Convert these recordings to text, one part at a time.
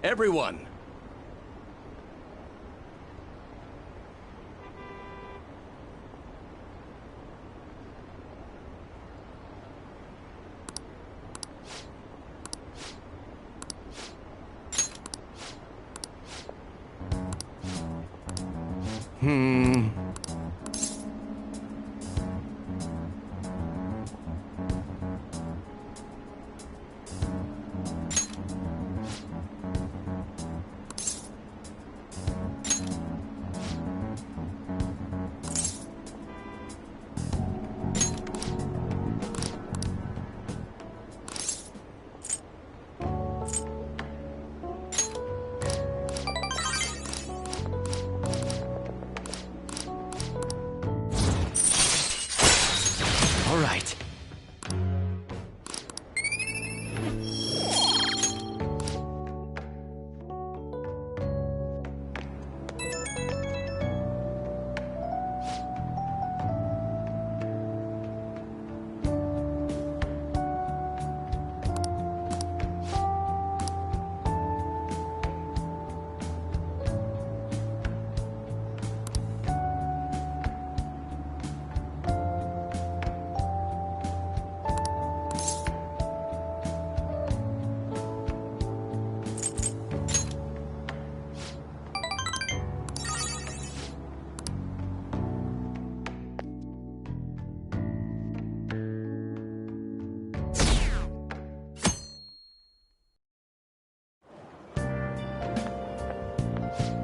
Everyone! All right.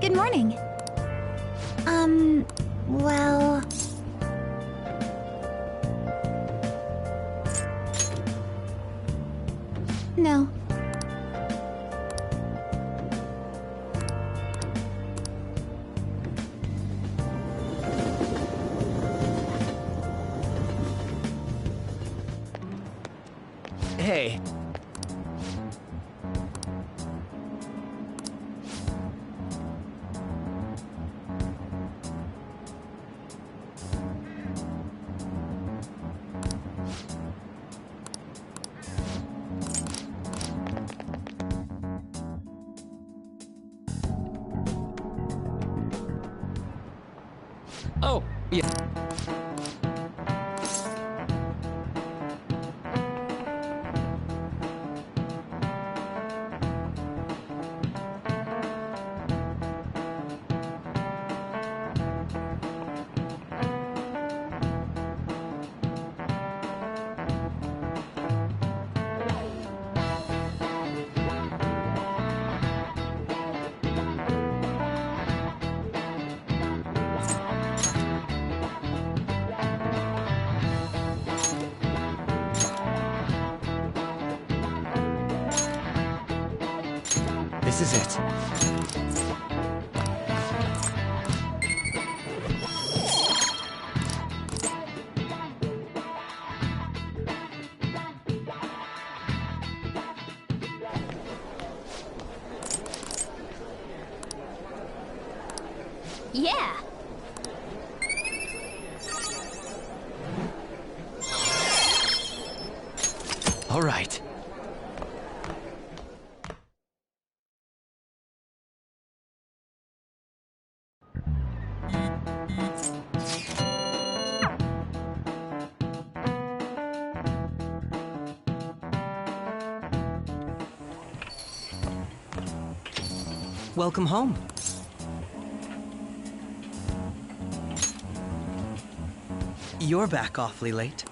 Good morning. Well... No. Hey. Oh, yeah. This is it. Yeah. All right. Welcome home. You're back awfully late.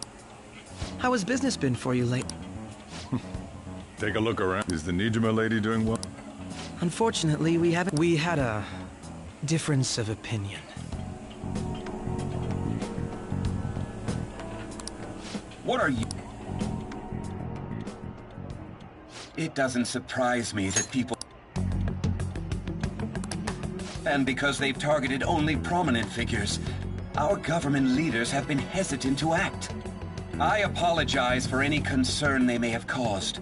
How has business been for you lately? Take a look around. Is the Nijima lady doing well? Unfortunately, we haven't. We had a difference of opinion. What are you? It doesn't surprise me that people... And because they've targeted only prominent figures, our government leaders have been hesitant to act. I apologize for any concern they may have caused,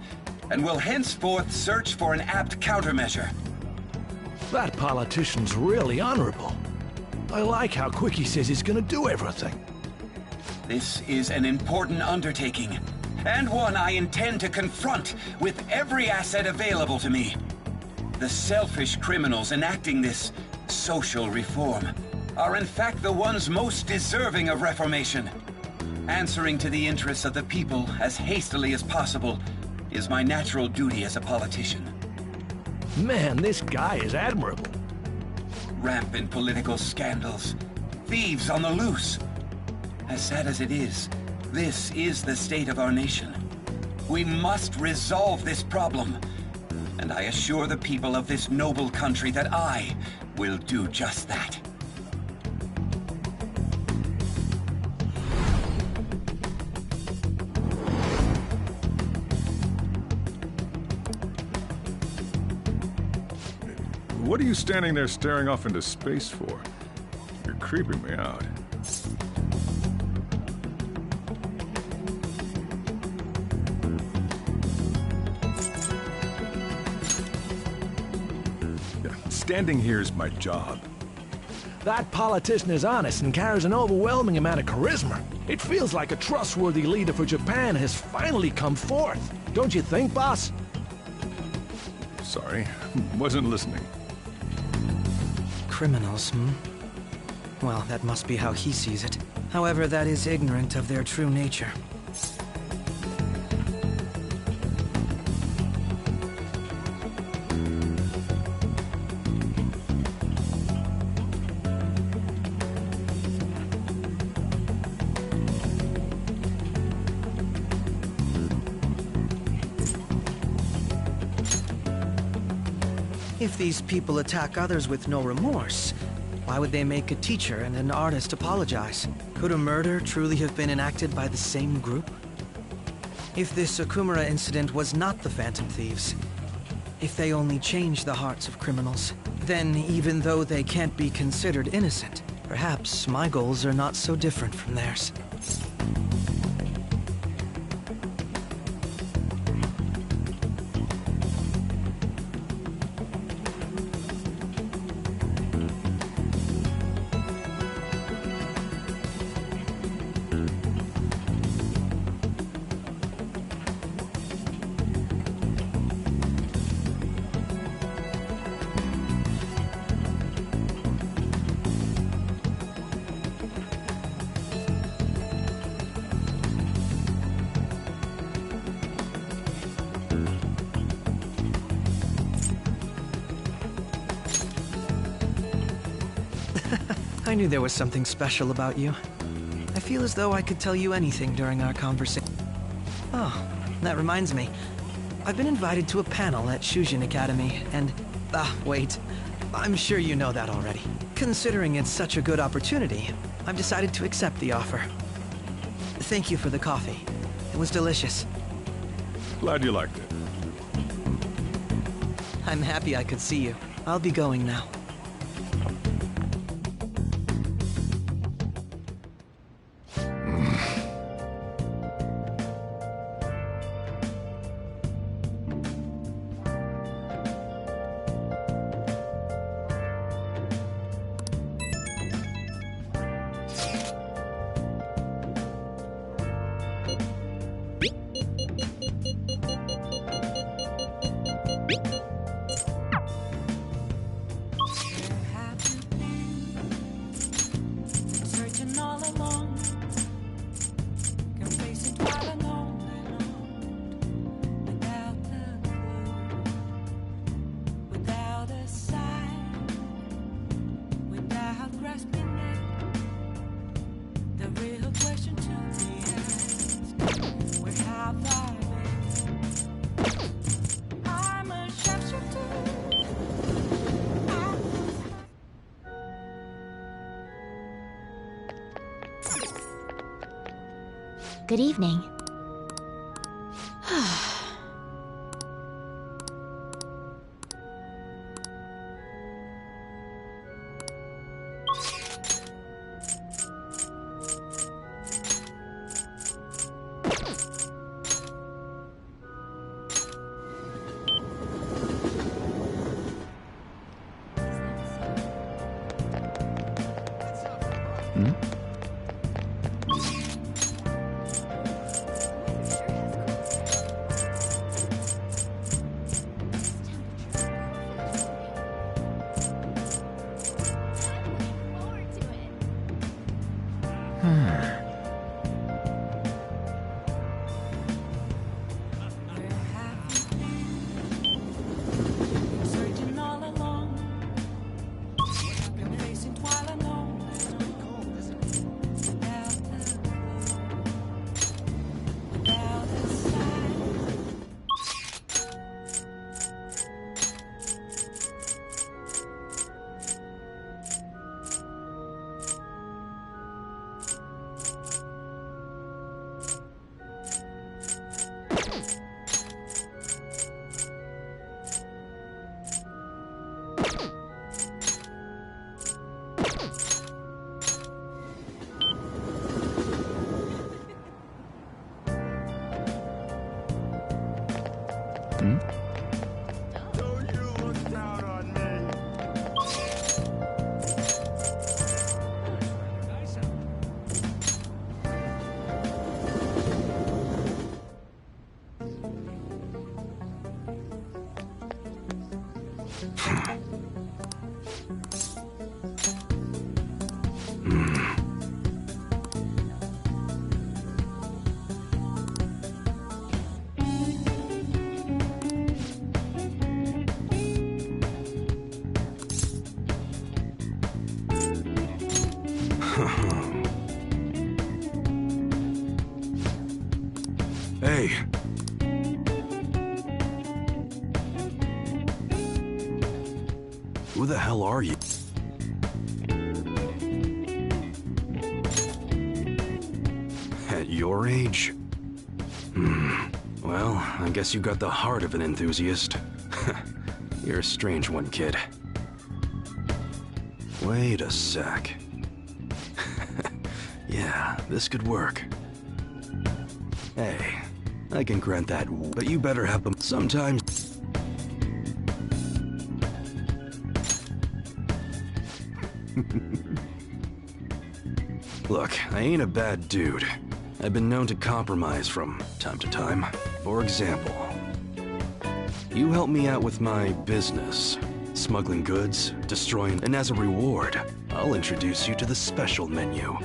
and will henceforth search for an apt countermeasure. That politician's really honorable. I like how quick he says he's gonna do everything. This is an important undertaking, and one I intend to confront with every asset available to me. The selfish criminals enacting this social reform are in fact the ones most deserving of reformation. Answering to the interests of the people as hastily as possible is my natural duty as a politician. Man, this guy is admirable. Rampant political scandals, thieves on the loose. As sad as it is, this is the state of our nation. We must resolve this problem, and I assure the people of this noble country that I will do just that. What are you standing there staring off into space for? You're creeping me out. Standing here is my job. That politician is honest and carries an overwhelming amount of charisma. It feels like a trustworthy leader for Japan has finally come forth. Don't you think, boss? Sorry, wasn't listening. Criminals, hmm? Well, that must be how he sees it. However, that is ignorant of their true nature. If these people attack others with no remorse, why would they make a teacher and an artist apologize? Could a murder truly have been enacted by the same group? If this Okumura incident was not the Phantom Thieves, if they only changed the hearts of criminals, then even though they can't be considered innocent, perhaps my goals are not so different from theirs. I knew there was something special about you. I feel as though I could tell you anything during our conversation. Oh, that reminds me. I've been invited to a panel at Shujin Academy, and... wait. I'm sure you know that already. Considering it's such a good opportunity, I've decided to accept the offer. Thank you for the coffee. It was delicious. Glad you liked it. I'm happy I could see you. I'll be going now. Good evening. Hey. Who the hell are you? At your age? Well, I guess you got the heart of an enthusiast. You're a strange one, kid. Wait a sec. Yeah, this could work. Hey, I can grant that, but you better have them sometimes. Look, I ain't a bad dude. I've been known to compromise from time to time. For example, you help me out with my business, smuggling goods, destroying, and as a reward, I'll introduce you to the special menu,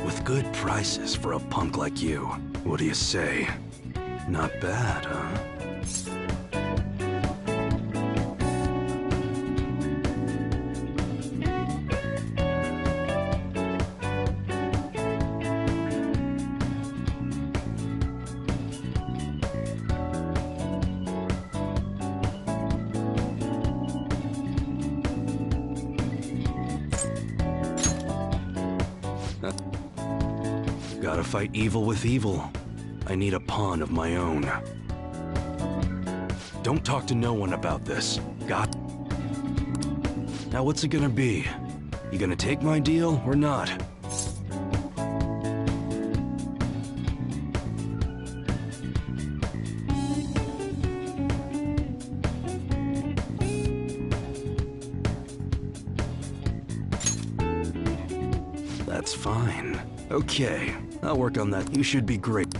with good prices for a punk like you. What do you say? Not bad, huh? Gotta fight evil with evil. I need a pawn of my own. Don't talk to no one about this. Got? Now what's it gonna be? You gonna take my deal or not? That's fine. Okay, I'll work on that. You should be great.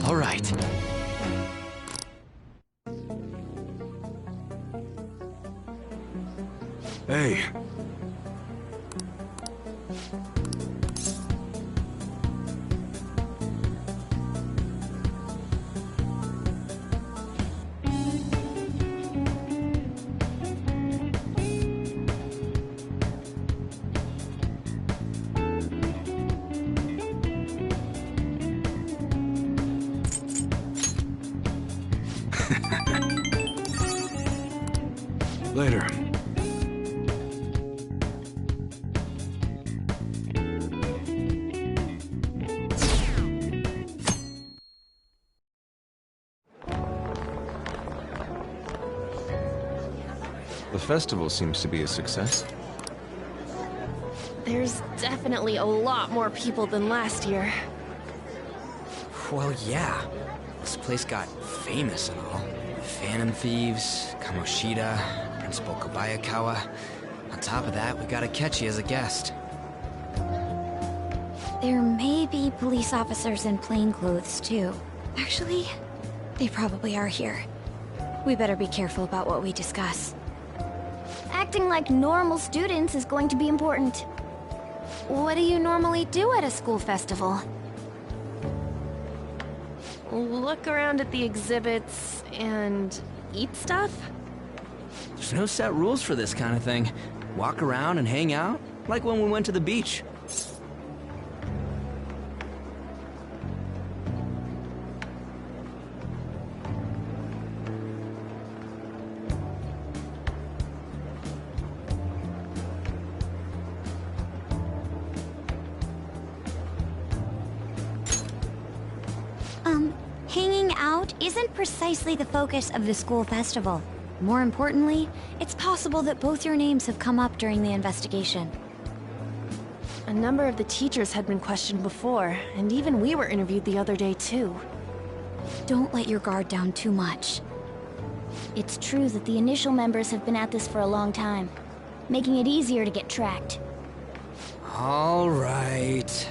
All right. Hey. Later. The festival seems to be a success. There's definitely a lot more people than last year. Well, yeah. This place got famous and all. Phantom Thieves, Kamoshida, Principal Kobayakawa. On top of that, we got Akechi as a guest. There may be police officers in plainclothes, too. Actually, they probably are here. We better be careful about what we discuss. Acting like normal students is going to be important. What do you normally do at a school festival? Look around at the exhibits and eat stuff? There's no set rules for this kind of thing. Walk around and hang out, like when we went to the beach. Hanging out isn't precisely the focus of the school festival. More importantly, it's possible that both your names have come up during the investigation. A number of the teachers had been questioned before, and even we were interviewed the other day too. Don't let your guard down too much. It's true that the initial members have been at this for a long time, making it easier to get tracked. All right.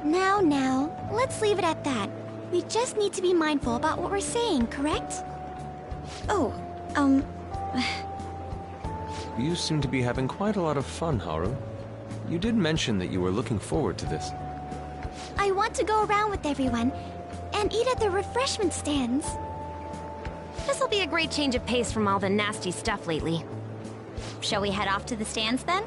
Now, let's leave it at that. We just need to be mindful about what we're saying, correct? Oh, You seem to be having quite a lot of fun, Haru. You did mention that you were looking forward to this. I want to go around with everyone and eat at the refreshment stands. This'll be a great change of pace from all the nasty stuff lately. Shall we head off to the stands then?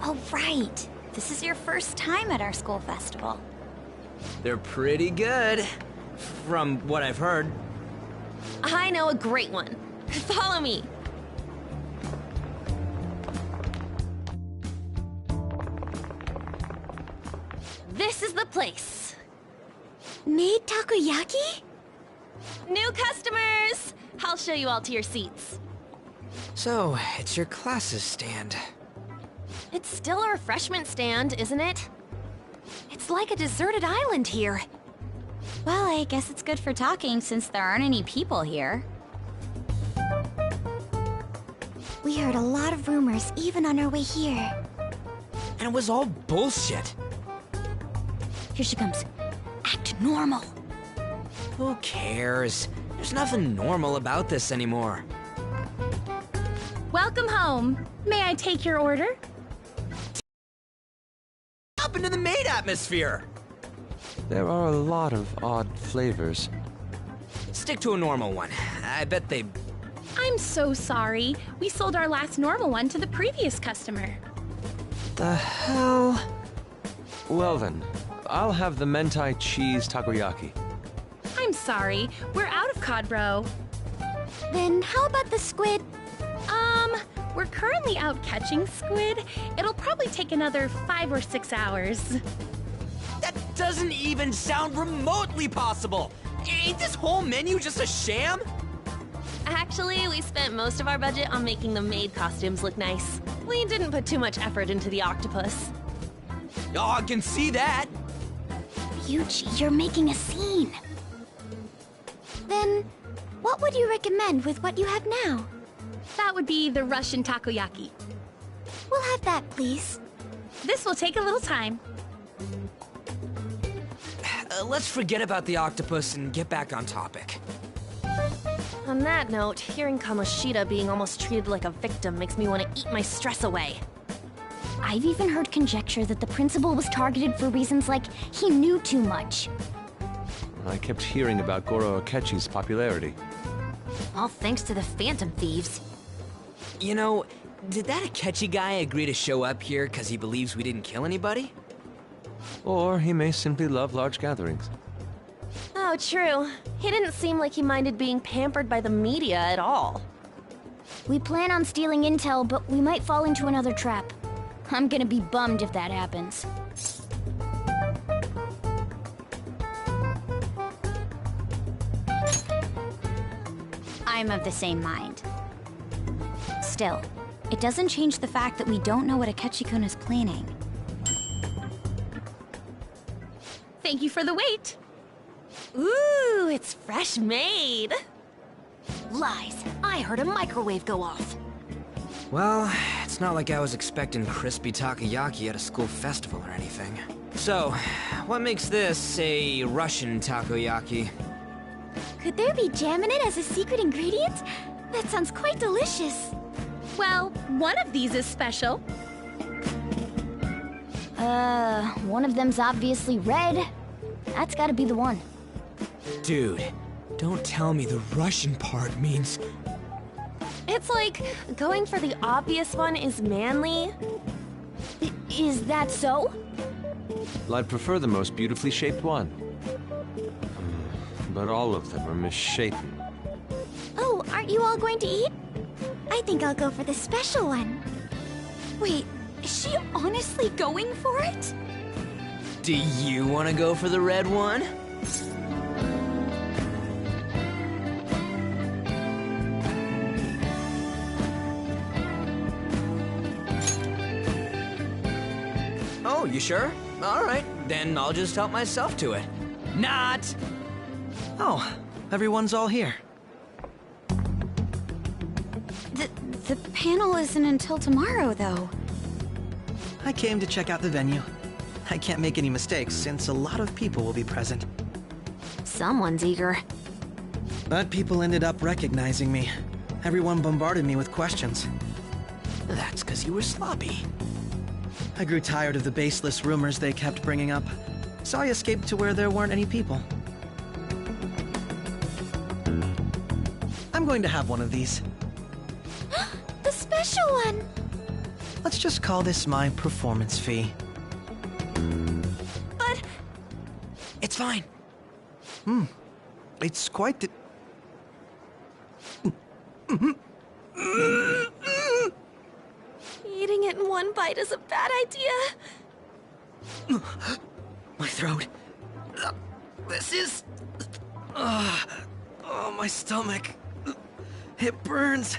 Oh, right. This is your first time at our school festival. They're pretty good, from what I've heard. I know a great one. Follow me. This is the place. Made takoyaki? New customers! I'll show you all to your seats. So, it's your class's stand. It's still a refreshment stand, isn't it? It's like a deserted island here. Well, I guess it's good for talking since there aren't any people here. We heard a lot of rumors even on our way here. And it was all bullshit. Here she comes. Act normal. Who cares? There's nothing normal about this anymore. Welcome home. May I take your order? Up into the maid atmosphere! There are a lot of odd flavors. Stick to a normal one. I bet they... I'm so sorry. We sold our last normal one to the previous customer. The hell? Well then, I'll have the mentai cheese takoyaki. I'm sorry. We're out of cod, bro. Then how about the squid? We're currently out catching squid. It'll probably take another 5 or 6 hours. That doesn't even sound remotely possible! Ain't this whole menu just a sham? Actually, we spent most of our budget on making the maid costumes look nice. We didn't put too much effort into the octopus. Oh, I can see that! Yuji, you're making a scene. Then, what would you recommend with what you have now? That would be the Russian takoyaki. We'll have that, please. This will take a little time. Let's forget about the octopus and get back on topic. On that note, hearing Kamoshida being almost treated like a victim makes me want to eat my stress away. I've even heard conjecture that the principal was targeted for reasons like he knew too much. I kept hearing about Goro Akechi's popularity. All thanks to the Phantom Thieves. You know, did that Akechi guy agree to show up here because he believes we didn't kill anybody? Or he may simply love large gatherings. Oh, true. He didn't seem like he minded being pampered by the media at all. We plan on stealing intel, but we might fall into another trap. I'm gonna be bummed if that happens. I'm of the same mind. Still, It doesn't change the fact that we don't know what Akechi-kun is planning. Thank you for the wait. Ooh, it's fresh made. Lies. I heard a microwave go off. Well, it's not like I was expecting crispy takoyaki at a school festival or anything. So, what makes this a Russian takoyaki? Could there be jam in it as a secret ingredient? That sounds quite delicious. Well, one of these is special. One of them's obviously red. That's gotta be the one. Dude, don't tell me the Russian part means... It's like going for the obvious one is manly. Is that so? Well, I'd prefer the most beautifully shaped one. But all of them are misshapen. Oh, aren't you all going to eat? I think I'll go for the special one. Wait, is she honestly going for it? Do you want to go for the red one? Oh, you sure? All right, then I'll just help myself to it. Not! Oh, everyone's all here. The panel isn't until tomorrow, though. I came to check out the venue. I can't make any mistakes since a lot of people will be present. Someone's eager. But people ended up recognizing me. Everyone bombarded me with questions. That's because you were sloppy. I grew tired of the baseless rumors they kept bringing up, so I escaped to where there weren't any people. I'm going to have one of these. The special one! Let's just call this my performance fee. But... It's fine. It's quite the... Eating it in one bite is a bad idea. My throat. This is... oh, my stomach. It burns.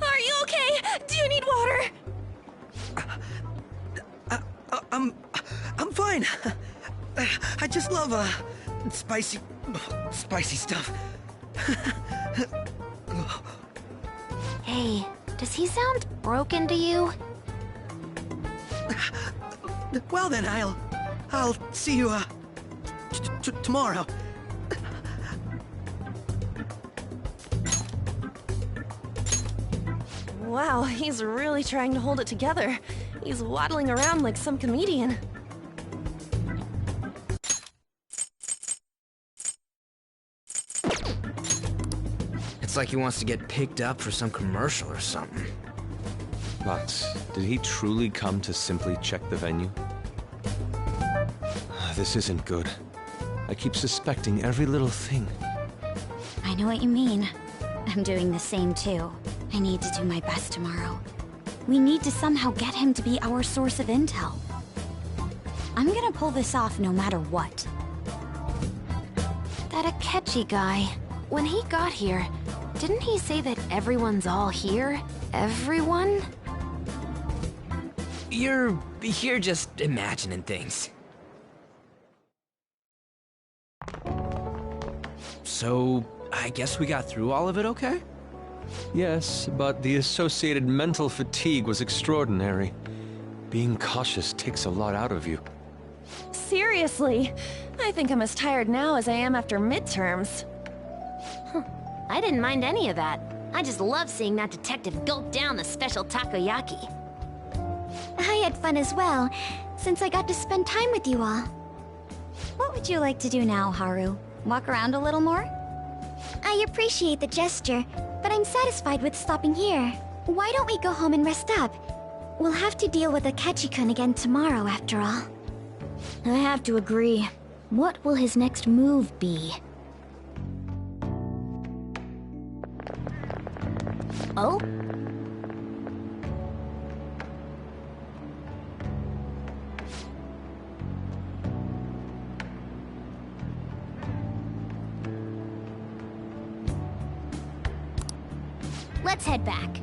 Are you okay? Do you need water? I'm fine. I just love, spicy stuff. Hey, does he sound broken to you? Well then, I'll see you, tomorrow. Wow, he's really trying to hold it together. He's waddling around like some comedian. It's like he wants to get picked up for some commercial or something. But did he truly come to simply check the venue? This isn't good. I keep suspecting every little thing. I know what you mean. I'm doing the same too. I need to do my best tomorrow. We need to somehow get him to be our source of intel. I'm gonna pull this off no matter what. That Akechi guy, when he got here, didn't he say that everyone's all here? Everyone? You're just imagining things. So, I guess we got through all of it okay? Yes, but the associated mental fatigue was extraordinary. Being cautious takes a lot out of you. Seriously, I think I'm as tired now as I am after midterms. I didn't mind any of that. I just love seeing that detective gulp down the special takoyaki. I had fun as well, since I got to spend time with you all. What would you like to do now, Haru? Walk around a little more? I appreciate the gesture, but I'm satisfied with stopping here. Why don't we go home and rest up? We'll have to deal with Akechi-kun again tomorrow, after all. I have to agree. What will his next move be? Oh? Let's head back.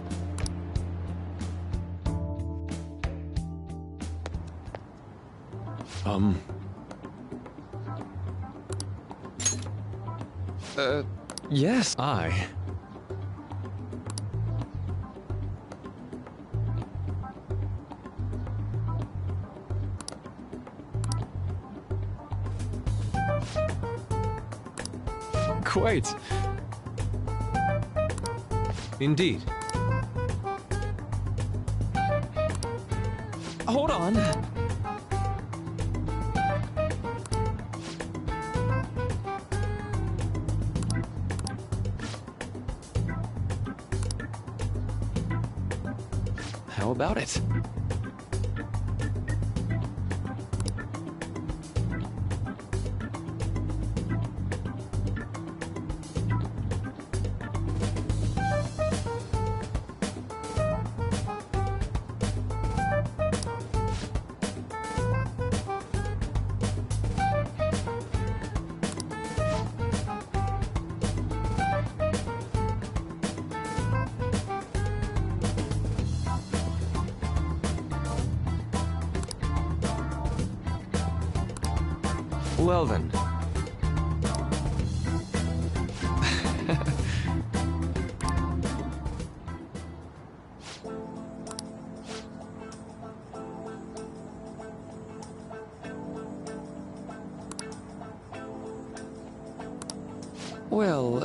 Yes, Quite. Indeed. Hold on. How about it? Well then. Well,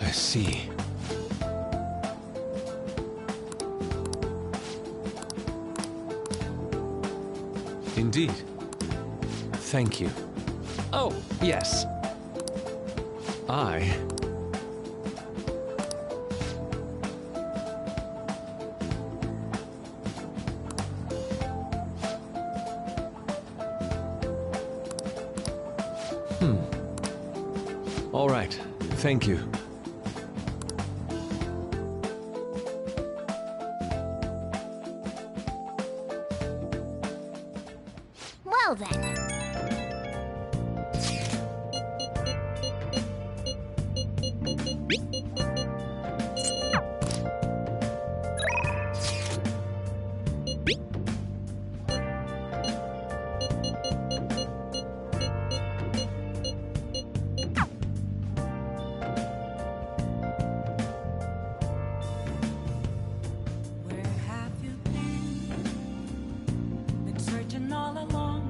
I see. Indeed. Thank you. Oh, yes. All right. Thank you. Well then. Where have you been? Been searching all along.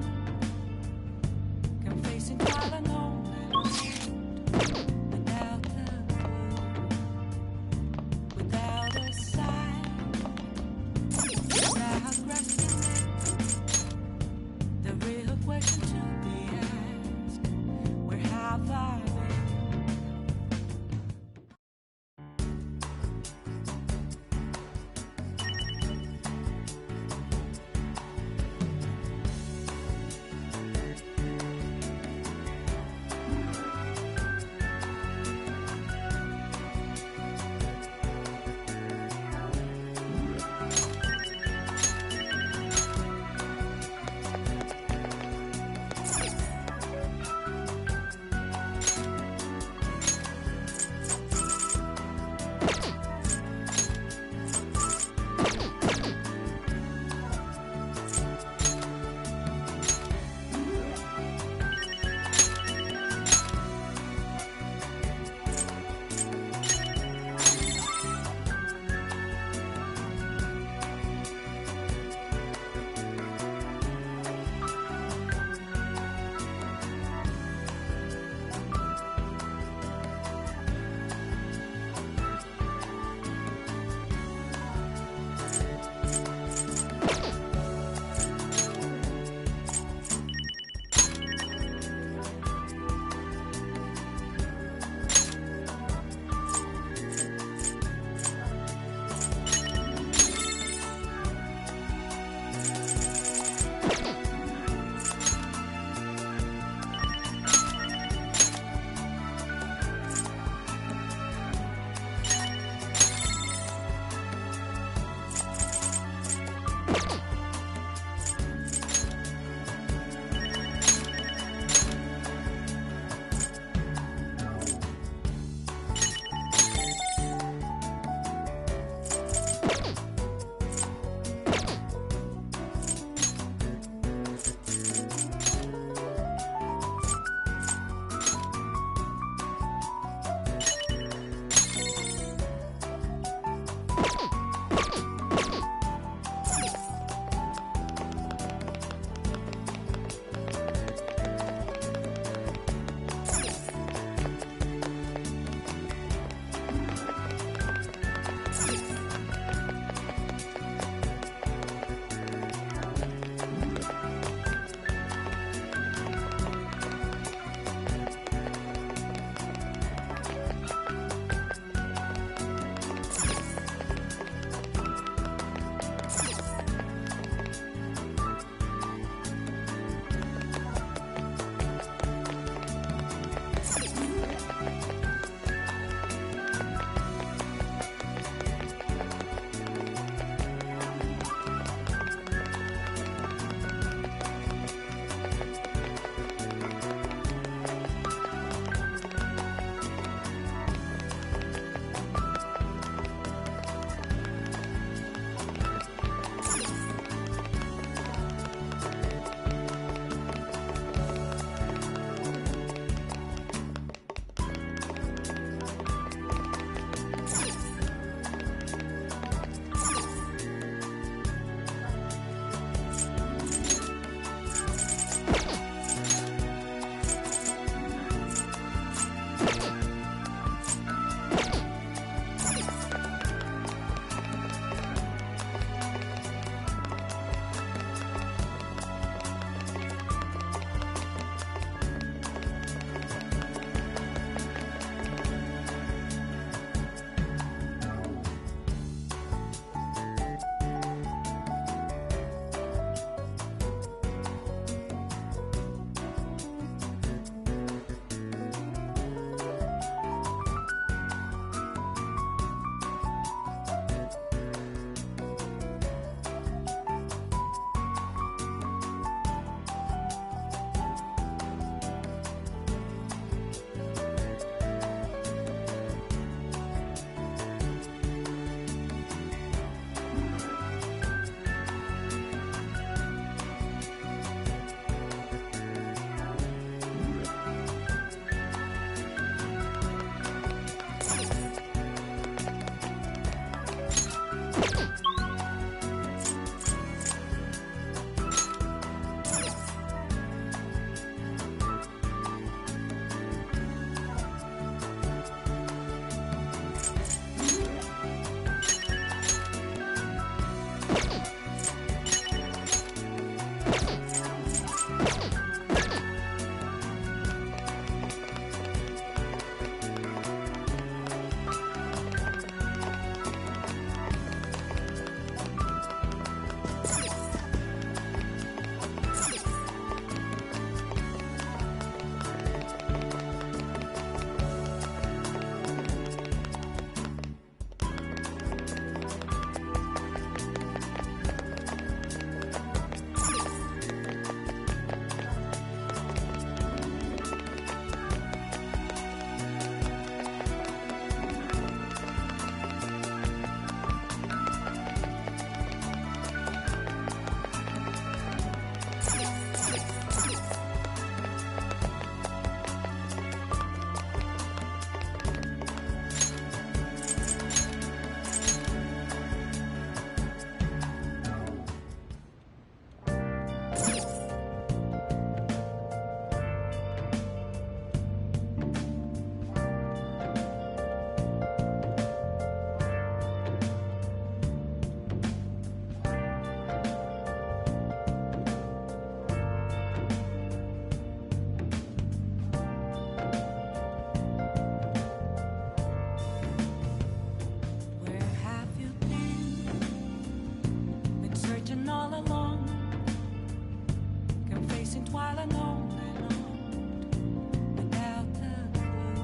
chasing twilight all night long, without a clue,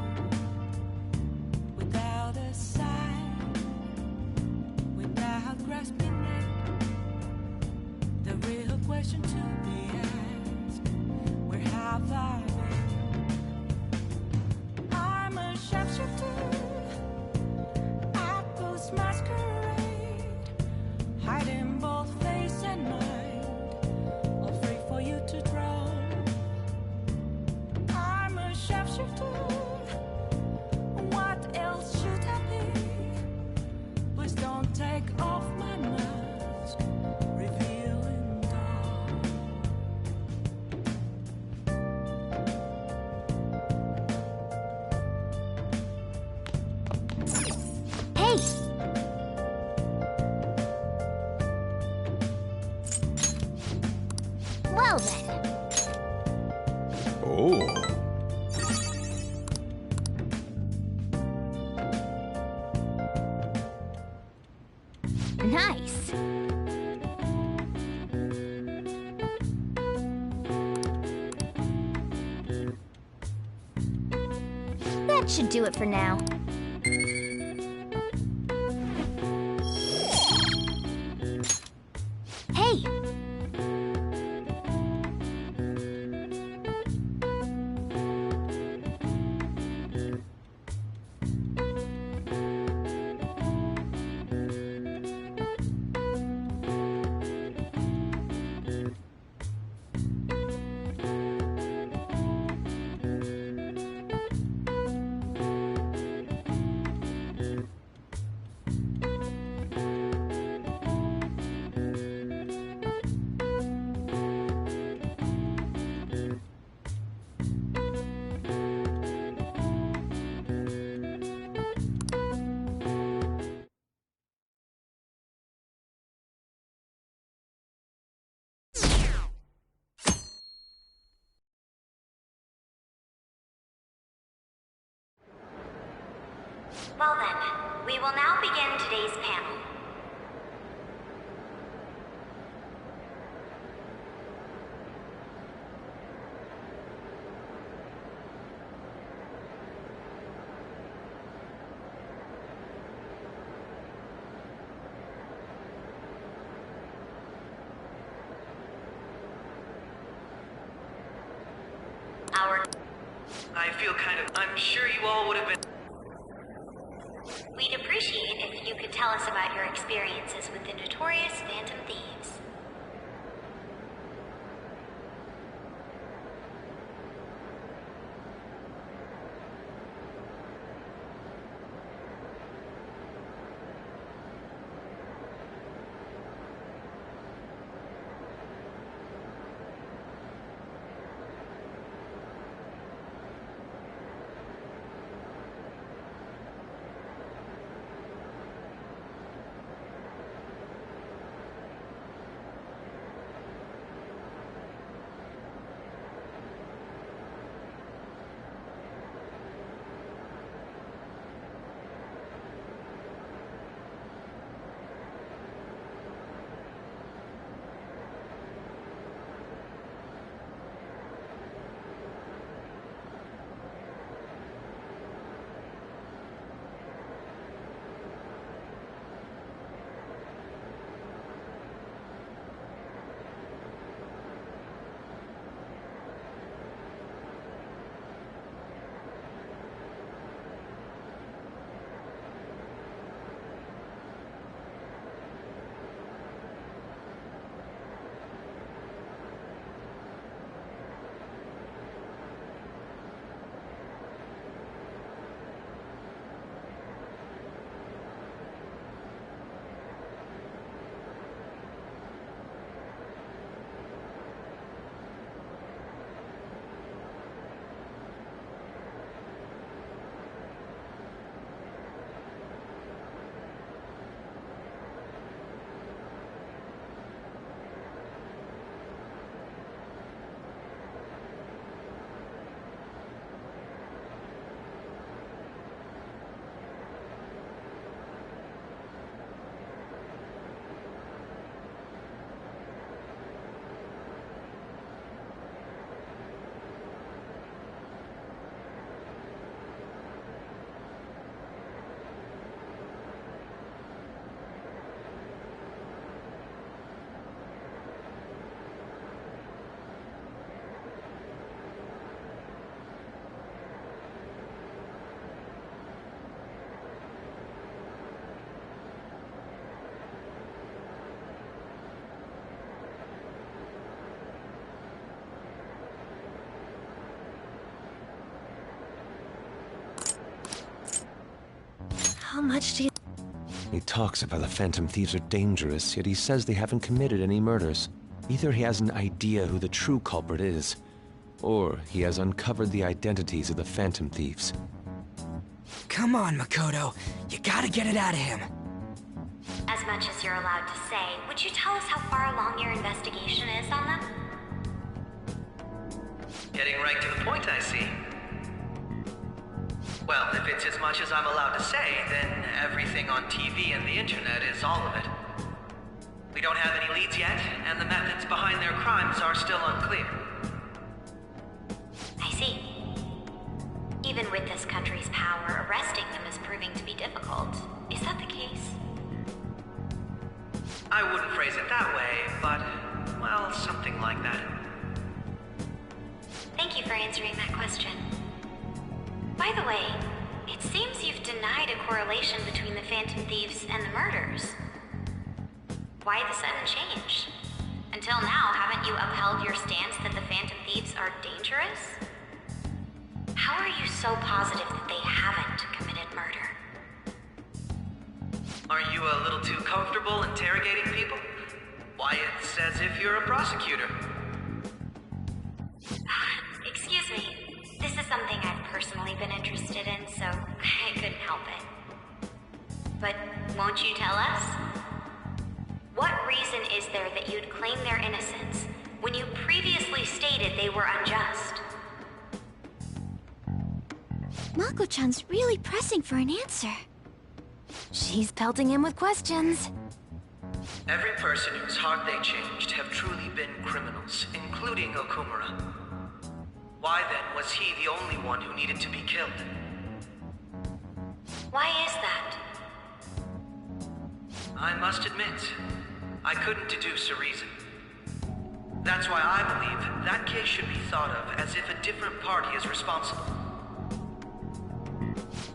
without a sign, without grasping it. The real question to be asked: where have I been? I'm a sharpshooter at Ghost Masquerade, hiding both face and mind, all free for you to draw. I'm a sharpshooter. What else should I be? Please don't take off my mask, revealing dawn. Hey! Well then. Oh. Nice. That should do it for now. Hey! Well then, we will now begin today's panel. I feel I'm sure you all would have been... We'd appreciate if you could tell us about your experiences with the notorious Phantom Thieves. How much do you... He talks about the Phantom Thieves are dangerous, yet he says they haven't committed any murders. Either he has an idea who the true culprit is, or he has uncovered the identities of the Phantom Thieves. Come on, Makoto. You gotta get it out of him. As much as you're allowed to say, would you tell us how far along your investigation is on them? Getting right to the point, I see. Well, if it's as much as I'm allowed to say, then everything on TV and the internet is all of it. We don't have any leads yet, and the methods behind their crimes are still unclear. I see. Even with this country's power, arresting them is proving to be difficult. Is that the case? I wouldn't phrase it that way, but, well, something like that. Thank you for answering that question. By the way, it seems you've denied a correlation between the Phantom Thieves and the murders. Why the sudden change? Until now, haven't you upheld your stance that the Phantom Thieves are dangerous? How are you so positive that they haven't committed murder? Aren't you a little too comfortable interrogating people? Why, it's as if you're a prosecutor. Excuse me. This is something I've personally been interested in, so I couldn't help it. But won't you tell us? What reason is there that you'd claim their innocence when you previously stated they were unjust? Mako-chan's really pressing for an answer. She's pelting him with questions. Every person whose heart they changed have truly been criminals, including Okumura. Why then was he the only one who needed to be killed? Why is that? I must admit, I couldn't deduce a reason. That's why I believe that case should be thought of as if a different party is responsible.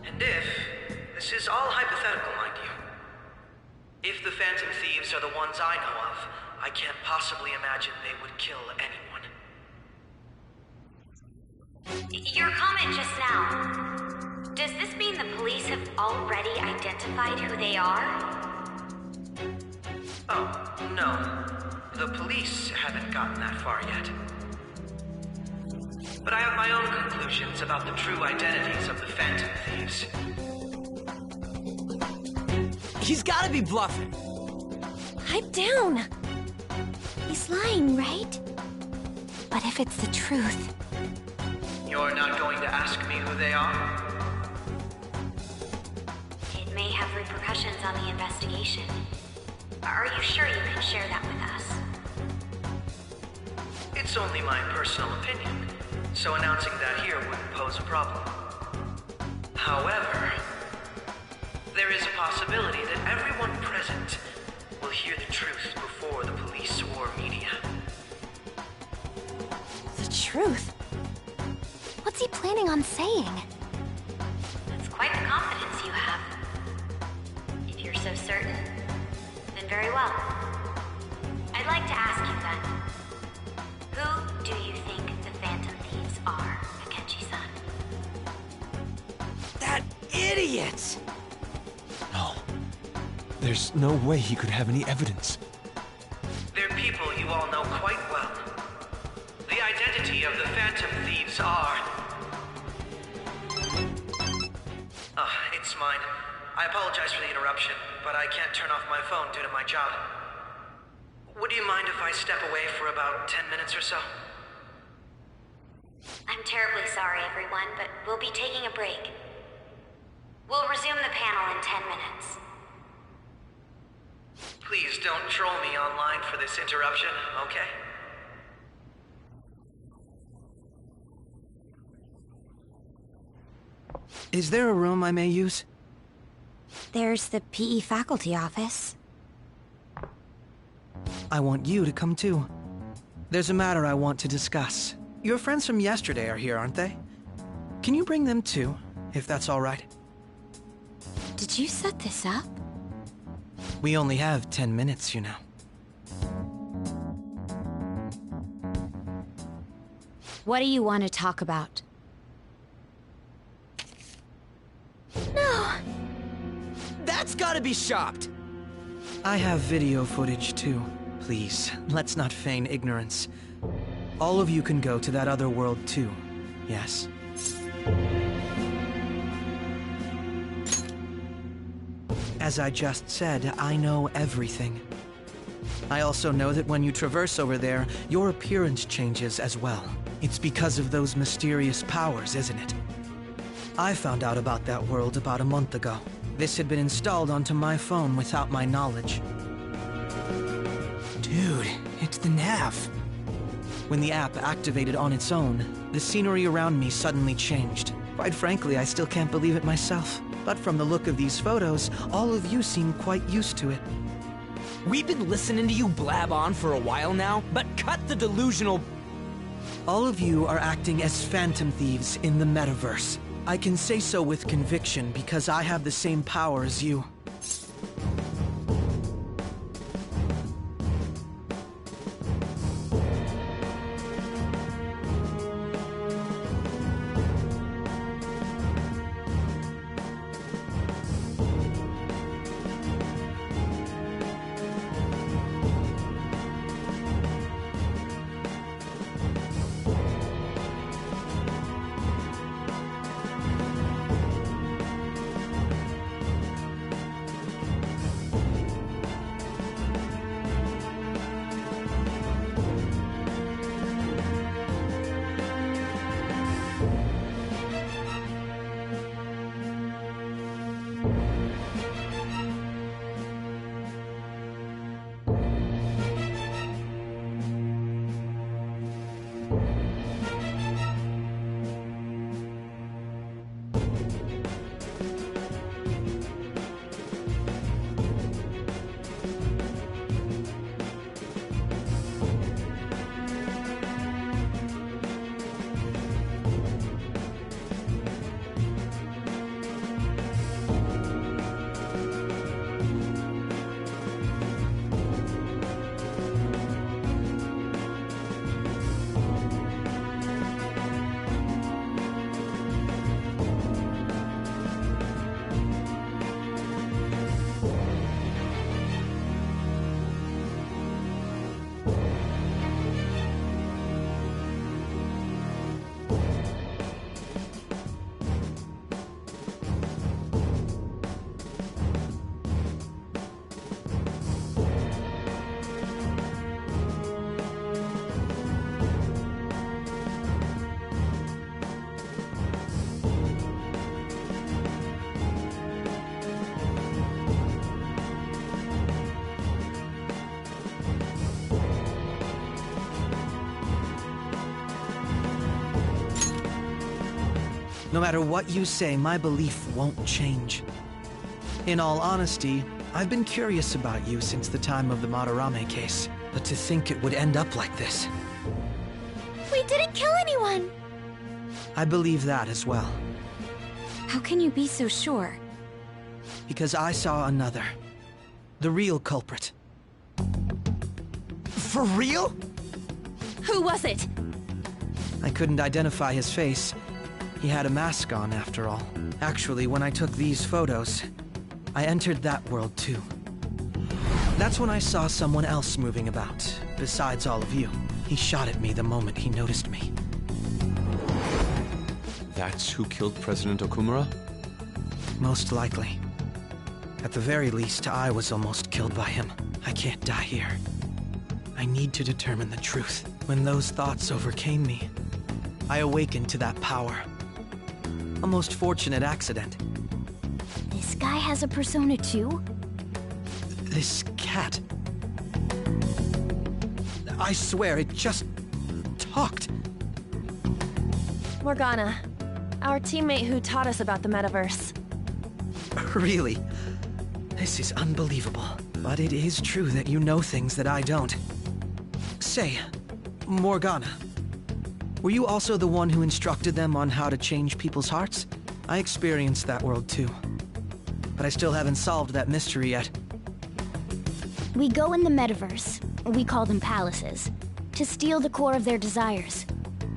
And if, this is all hypothetical, mind you, if the Phantom Thieves are the ones I know of, I can't possibly imagine they would kill anyone. Your comment just now, does this mean the police have already identified who they are? Oh, no. The police haven't gotten that far yet. But I have my own conclusions about the true identities of the Phantom Thieves. He's gotta be bluffing. Pipe down. He's lying, right? But if it's the truth... You're not going to ask me who they are? It may have repercussions on the investigation. Are you sure you can share that with us? It's only my personal opinion, so announcing that here wouldn't pose a problem. However, there is a possibility that everyone present will hear the truth before the police or media. The truth? What's he planning on saying? That's quite the confidence you have. If you're so certain, then very well. I'd like to ask you then, who do you think the Phantom Thieves are, Akechi-san? That idiot! No. There's no way he could have any evidence. They're people you all know quite well. The identity of the Phantom Thieves are... it's mine. I apologize for the interruption, but I can't turn off my phone due to my job. Would you mind if I step away for about 10 minutes or so? I'm terribly sorry, everyone, but we'll be taking a break. We'll resume the panel in 10 minutes. Please don't troll me online for this interruption, okay? Is there a room I may use? There's the PE faculty office. I want you to come too. There's a matter I want to discuss. Your friends from yesterday are here, aren't they? Can you bring them too, if that's all right? Did you set this up? We only have 10 minutes, you know. What do you want to talk about? No. That's gotta be shopped! I have video footage too. Please, let's not feign ignorance. All of you can go to that other world too, yes? As I just said, I know everything. I also know that when you traverse over there, your appearance changes as well. It's because of those mysterious powers, isn't it? I found out about that world about a month ago. This had been installed onto my phone without my knowledge. Dude, it's the nav. When the app activated on its own, the scenery around me suddenly changed. Quite frankly, I still can't believe it myself. But from the look of these photos, all of you seem quite used to it. We've been listening to you blab on for a while now, but cut the delusional... All of you are acting as phantom thieves in the metaverse. I can say so with conviction because I have the same power as you. No matter what you say, my belief won't change. In all honesty, I've been curious about you since the time of the Madarame case. But to think it would end up like this. We didn't kill anyone! I believe that as well. How can you be so sure? Because I saw another. The real culprit. For real? Who was it? I couldn't identify his face. He had a mask on, after all. Actually, when I took these photos, I entered that world too. That's when I saw someone else moving about, besides all of you. He shot at me the moment he noticed me. That's who killed President Okumura? Most likely. At the very least, I was almost killed by him. I can't die here. I need to determine the truth. When those thoughts overcame me, I awakened to that power. A most fortunate accident. This guy has a persona too? This cat. I swear, it just talked. Morgana, our teammate who taught us about the metaverse. Really? This is unbelievable. But it is true that you know things that I don't. Say, Morgana, were you also the one who instructed them on how to change people's hearts? I experienced that world too. But I still haven't solved that mystery yet. We go in the metaverse, we call them palaces, to steal the core of their desires,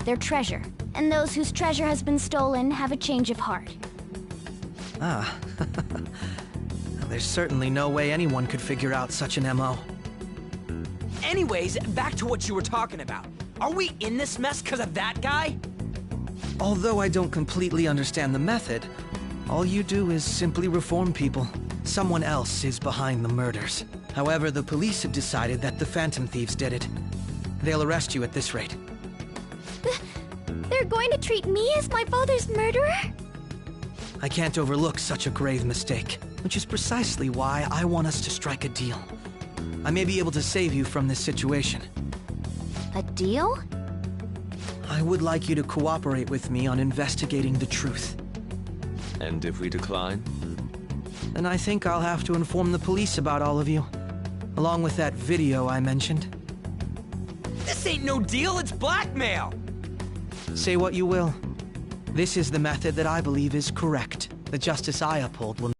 their treasure. And those whose treasure has been stolen have a change of heart. Ah. There's certainly no way anyone could figure out such an MO. Anyways, back to what you were talking about. Are we in this mess because of that guy? Although I don't completely understand the method, all you do is simply reform people. Someone else is behind the murders. However, the police have decided that the Phantom Thieves did it. They'll arrest you at this rate. They're going to treat me as my father's murderer? I can't overlook such a grave mistake, which is precisely why I want us to strike a deal. I may be able to save you from this situation. A deal? I would like you to cooperate with me on investigating the truth. And if we decline? Then I think I'll have to inform the police about all of you, along with that video I mentioned. This ain't no deal, it's blackmail! Say what you will. This is the method that I believe is correct. The justice I uphold will not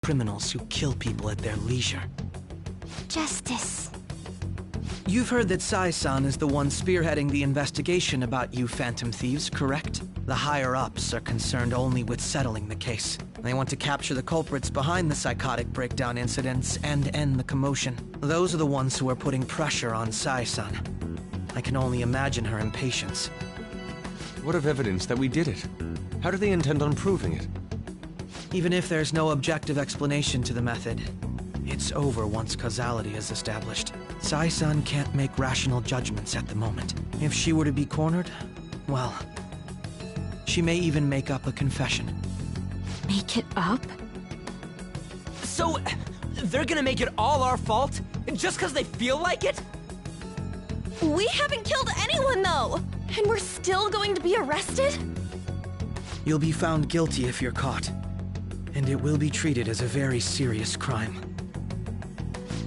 criminals who kill people at their leisure. Justice. You've heard that Sai-san is the one spearheading the investigation about you Phantom Thieves, correct? The higher-ups are concerned only with settling the case. They want to capture the culprits behind the psychotic breakdown incidents and end the commotion. Those are the ones who are putting pressure on Sai-san. I can only imagine her impatience. What of evidence that we did it? How do they intend on proving it? Even if there's no objective explanation to the method, it's over once causality is established. Sai-san can't make rational judgments at the moment. If she were to be cornered, well, she may even make up a confession. Make it up? So, they're gonna make it all our fault? Just because they feel like it? We haven't killed anyone, though! And we're still going to be arrested? You'll be found guilty if you're caught. And it will be treated as a very serious crime.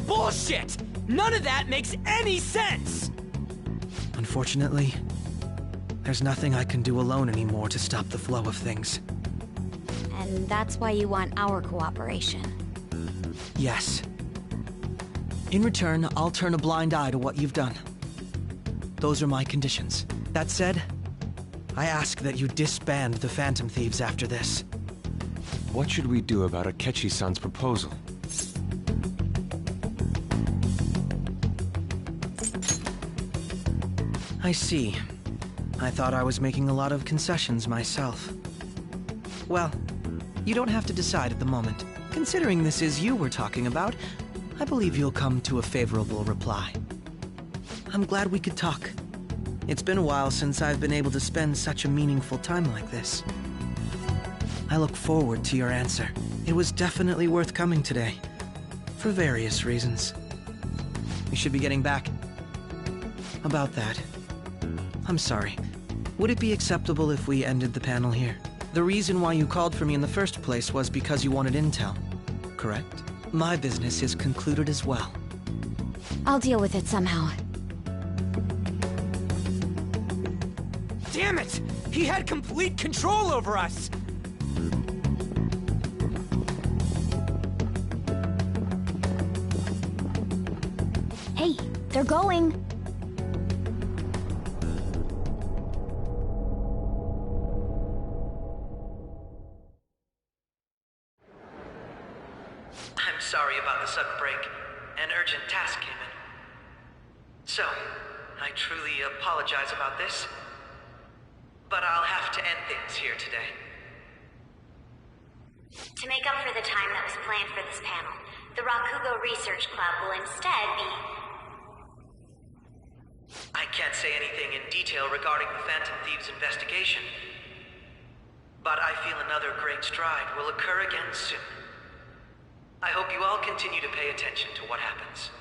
Bullshit! None of that makes any sense! Unfortunately, there's nothing I can do alone anymore to stop the flow of things. And that's why you want our cooperation. Yes. In return, I'll turn a blind eye to what you've done. Those are my conditions. That said, I ask that you disband the Phantom Thieves after this. What should we do about Akechi-san's proposal? I see. I thought I was making a lot of concessions myself. Well, you don't have to decide at the moment. Considering this is you we're talking about, I believe you'll come to a favorable reply. I'm glad we could talk. It's been a while since I've been able to spend such a meaningful time like this. I look forward to your answer. It was definitely worth coming today, for various reasons. We should be getting back. About that, I'm sorry. Would it be acceptable if we ended the panel here? The reason why you called for me in the first place was because you wanted intel, correct? My business is concluded as well. I'll deal with it somehow. Damn it! He had complete control over us! Hey, they're going! I'm sorry about the sudden break. An urgent task came in. So, I truly apologize about this. But I'll have to end things here today. To make up for the time that was planned for this panel, the Rakugo Research Club will instead be... I can't say anything in detail regarding the Phantom Thieves investigation. But I feel another great stride will occur again soon. I hope you all continue to pay attention to what happens.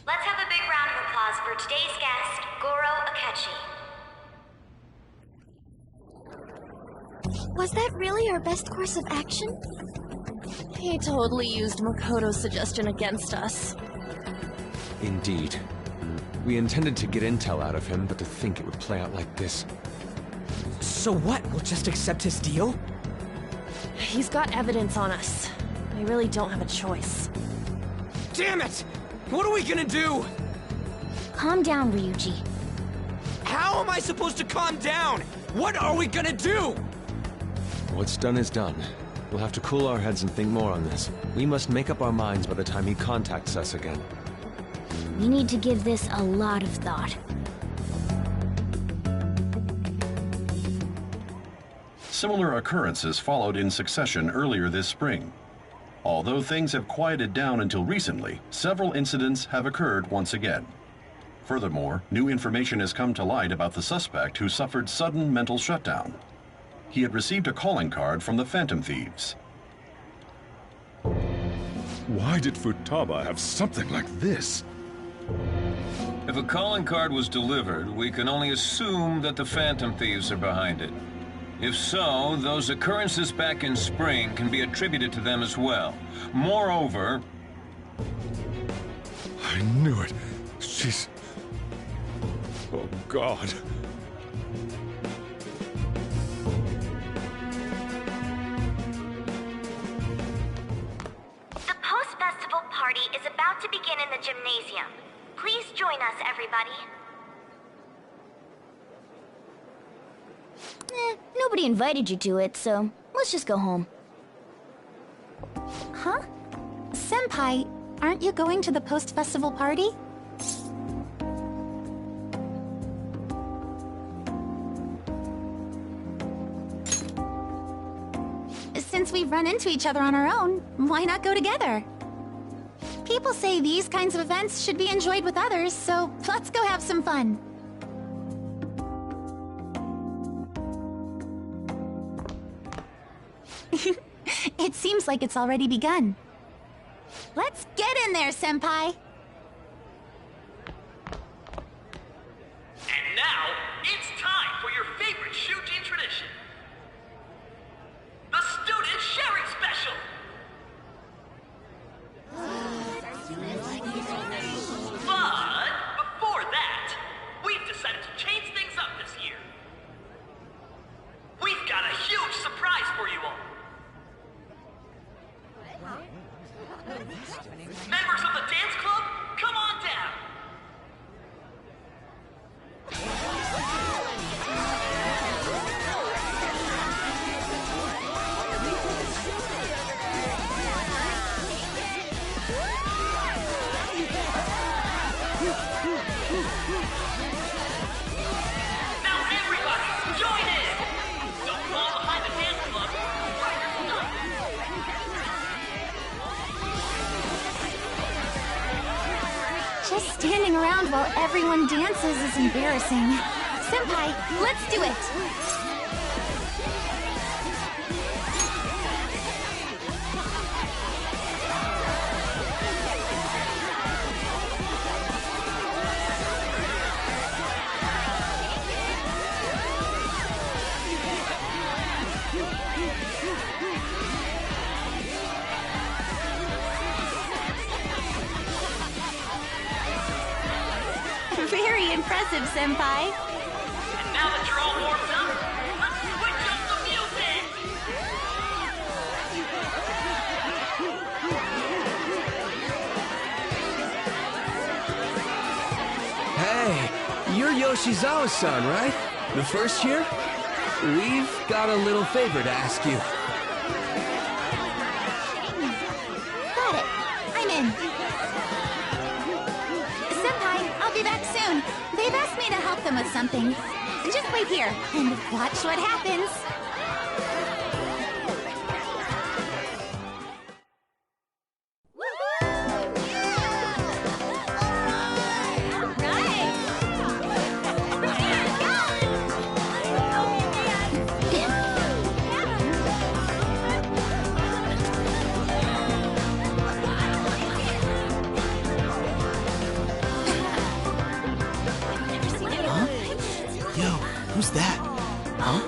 Let's have a big round of applause for today's guest, Goro Akechi. Was that really our best course of action? He totally used Makoto's suggestion against us. Indeed. We intended to get intel out of him, but to think it would play out like this. So what? We'll just accept his deal? He's got evidence on us. We really don't have a choice. Damn it! What are we gonna do? Calm down, Ryuji. How am I supposed to calm down? What are we gonna do? What's done is done. We'll have to cool our heads and think more on this. We must make up our minds by the time he contacts us again. We need to give this a lot of thought. Similar occurrences followed in succession earlier this spring. Although things have quieted down until recently, several incidents have occurred once again. Furthermore, new information has come to light about the suspect who suffered sudden mental shutdown. He had received a calling card from the Phantom Thieves. Why did Futaba have something like this? If a calling card was delivered, we can only assume that the Phantom Thieves are behind it. If so, those occurrences back in spring can be attributed to them as well. Moreover... I knew it. She's... Oh, God. The post-festival party is about to begin in the gymnasium. Please join us, everybody. Nobody invited you to it, so let's just go home. Huh? Senpai, aren't you going to the post-festival party? Since we've run into each other on our own, why not go together? People say these kinds of events should be enjoyed with others, so let's go have some fun. It seems like it's already begun. Let's get in there, Senpai! And now, it's time for your favorite shooting tradition. The Student Sharing Special! But before that, we've decided to change things up this year. We've got a huge surprise for you all. Members of the dance club, come on down! Now everybody, join in! Don't fall behind the dance club. Just standing around while everyone dances is embarrassing. Senpai, let's do it! Very impressive, Senpai. And now that you're all warmed up, let's switch up the music! Hey, you're Yoshizawa-san, right? The first year? We've got a little favor to ask you. Got it. I'm in. Senpai, I'll be back soon. They've asked me to help them with something. Just wait here and watch what happens. Who's that? Huh?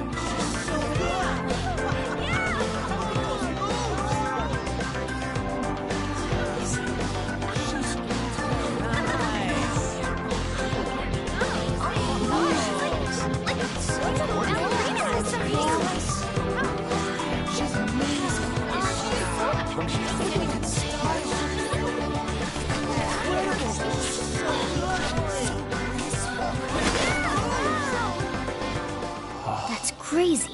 That's crazy.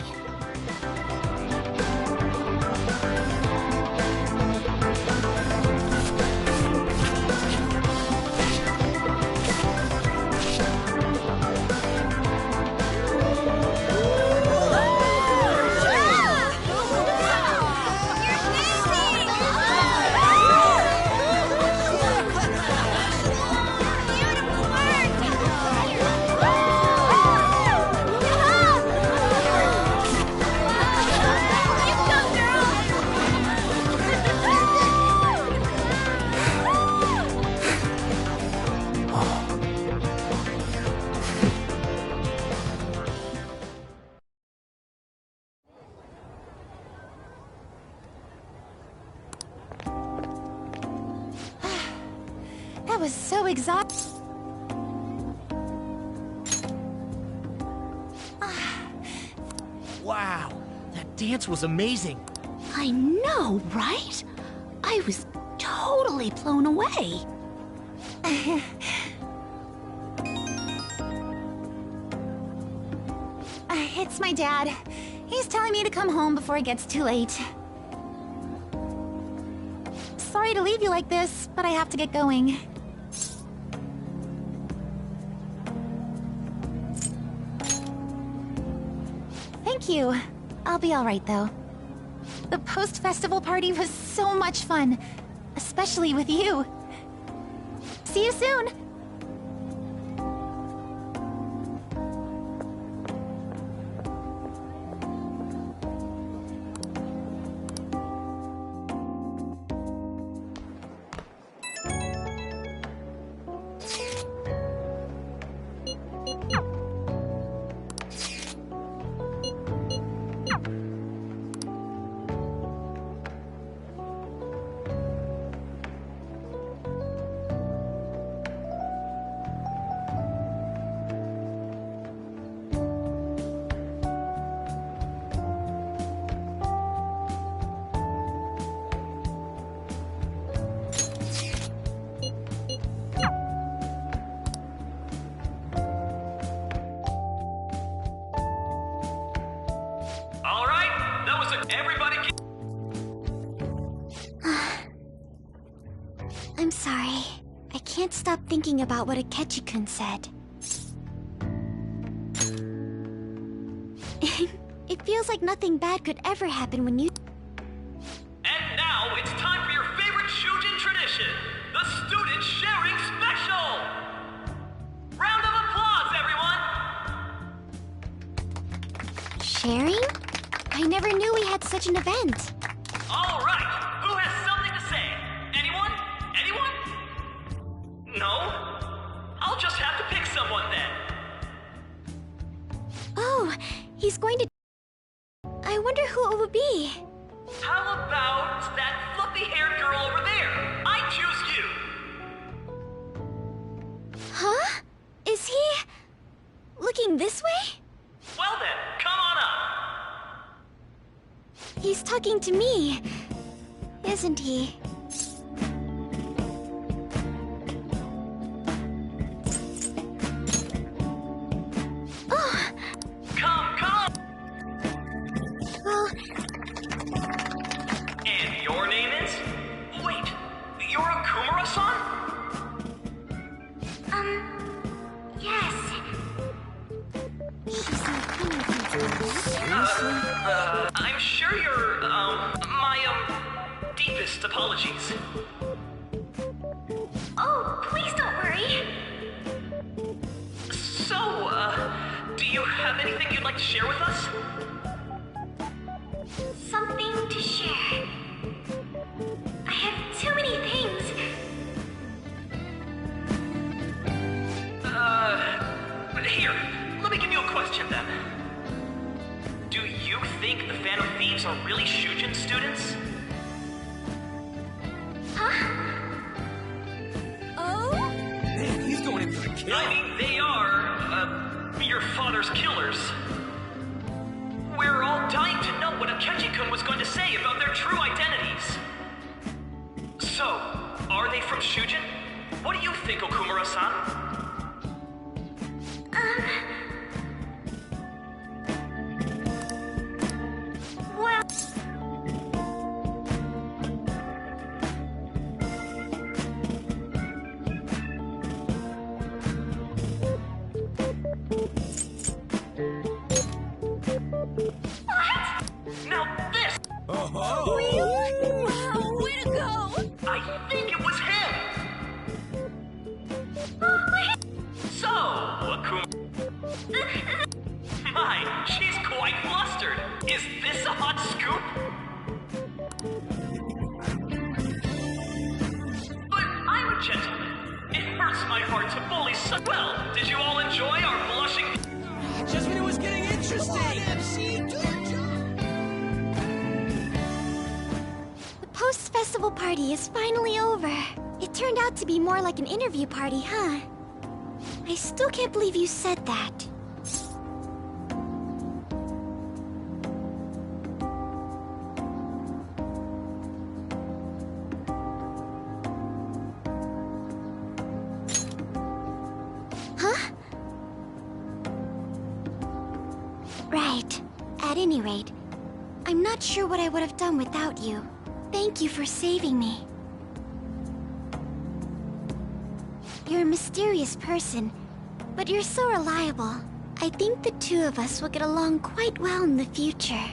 was so exhausted. Wow, that dance was amazing. I know, right? I was totally blown away. It's my dad. He's telling me to come home before it gets too late. Sorry to leave you like this, but I have to get going. Thank you. I'll be alright, though. The post-festival party was so much fun. Especially with you. See you soon! I'm sorry. I can't stop thinking about what Akechi-kun said. It feels like nothing bad could ever happen when you... And now it's time for your favorite Shujin tradition, the Student Sharing Special! Round of applause, everyone! Sharing? I never knew we had such an event. All right, who has something to say? Anyone? Anyone? No? I'll just have to pick someone then. Oh, he's going to... I wonder who it would be. How about that fluffy-haired girl over there? I choose you! Huh? Is he... looking this way? Well then, come on up! He's talking to me, isn't he? Oh! Come on! Well... And your name is? Wait, you're a Kumura-san? Yes. I'm sure you're, my, deepest apologies. Oh, please don't worry. So, do you have anything you'd like to share with us? Something to share. I have too many things. Here, let me give you a question then. Do you think the Phantom Thieves are really Shujin students? Huh? Oh? Man, he's going in for the kill. I mean, they are, your father's killers. We're all dying to know what Akechi-kun was going to say about their true identities. So, are they from Shujin? What do you think, Okumura-san? Well... What? Now this! Oh-ho! Really? Wow, way to go! I think it was him! So, Akuma... My, she's quite flustered. Is this a hot scoop? But I'm a gentleman. It hurts my heart to bully so... Well, did you all enjoy our blushing... Just when it was getting interesting! The post post-festival party is finally over. It turned out to be more like an interview party, huh? I still can't believe you said that. Huh? Right. At any rate, I'm not sure what I would have done without you. Thank you for saving me. You're a mysterious person, but you're so reliable. I think the two of us will get along quite well in the future.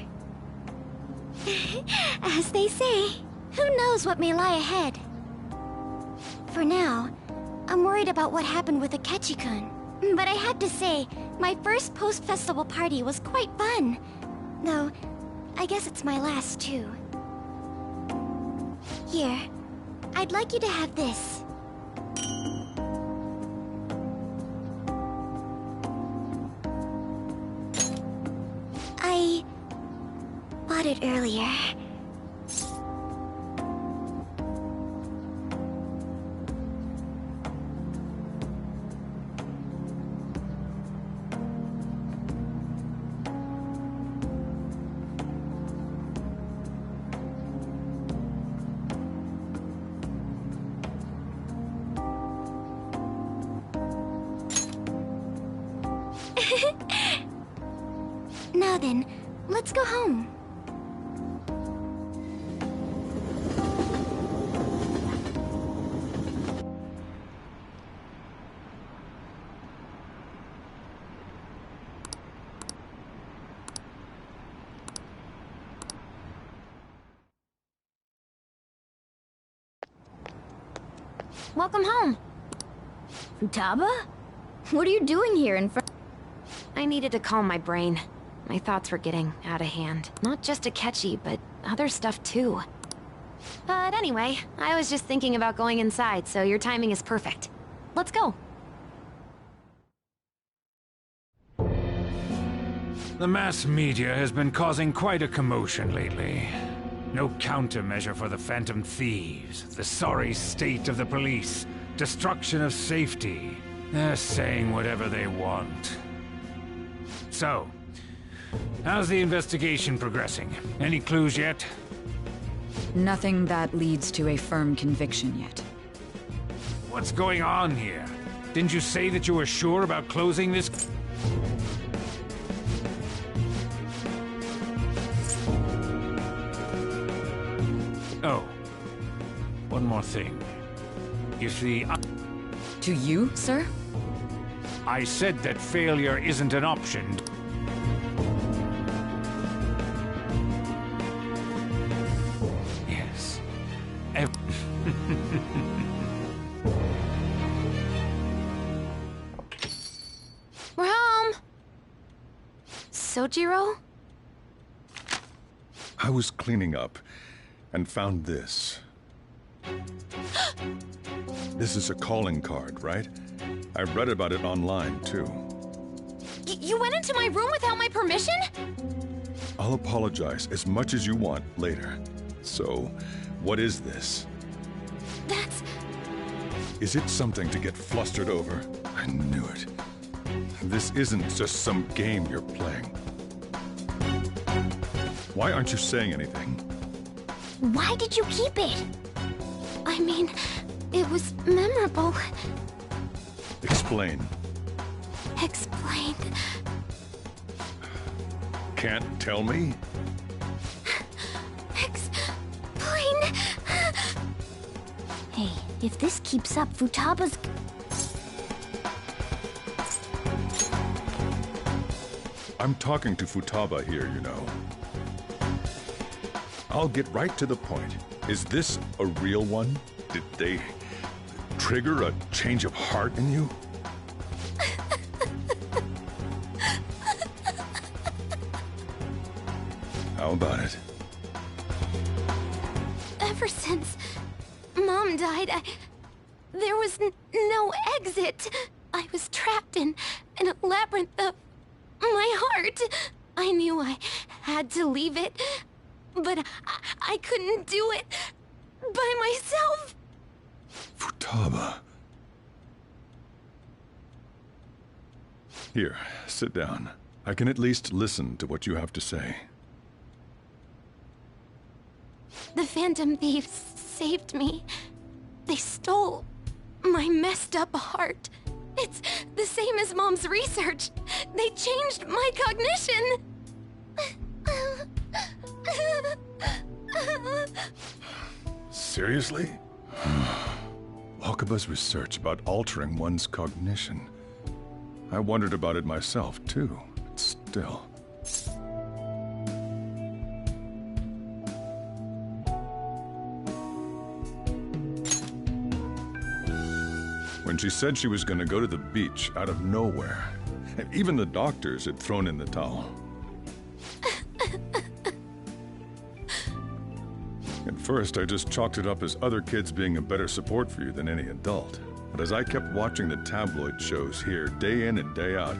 As they say, who knows what may lie ahead? For now, I'm worried about what happened with Akechi-kun. But I have to say, my first post-festival party was quite fun. Though, I guess it's my last too. Here, I'd like you to have this. I bought it earlier. Now then, let's go home. Welcome home. Futaba? What are you doing here in front? I needed to calm my brain. My thoughts were getting out of hand. Not just Akechi, but other stuff too. But anyway, I was just thinking about going inside, so your timing is perfect. Let's go. The mass media has been causing quite a commotion lately. No countermeasure for the Phantom Thieves, the sorry state of the police, destruction of safety. They're saying whatever they want. So, how's the investigation progressing? Any clues yet? Nothing that leads to a firm conviction yet. What's going on here? Didn't you say that you were sure about closing this? Oh, one more thing. If the... To you, sir? I said that failure isn't an option. Yes. We're home! Sojiro? I was cleaning up and found this. This is a calling card, right? I read about it online, too. You went into my room without my permission? I'll apologize as much as you want later. So, what is this? That's... Is it something to get flustered over? I knew it. This isn't just some game you're playing. Why aren't you saying anything? Why did you keep it? I mean, it was memorable. Explain. Explain. Can't tell me? Explain. Hey, if this keeps up, Futaba's... I'm talking to Futaba here, you know. I'll get right to the point. Is this a real one? Did they trigger a change of heart in you? How about it? Ever since Mom died, there was no exit. I was trapped in a labyrinth of my heart. I knew I had to leave it, but I couldn't do it by myself! Futaba. Here, sit down. I can at least listen to what you have to say. The Phantom Thieves saved me. They stole my messed up heart. It's the same as Mom's research. They changed my cognition. Seriously? Wakaba's research about altering one's cognition. I wondered about it myself, too. But still. When she said she was going to go to the beach out of nowhere, even the doctors had thrown in the towel. At first, I just chalked it up as other kids being a better support for you than any adult. But as I kept watching the tabloid shows here, day in and day out,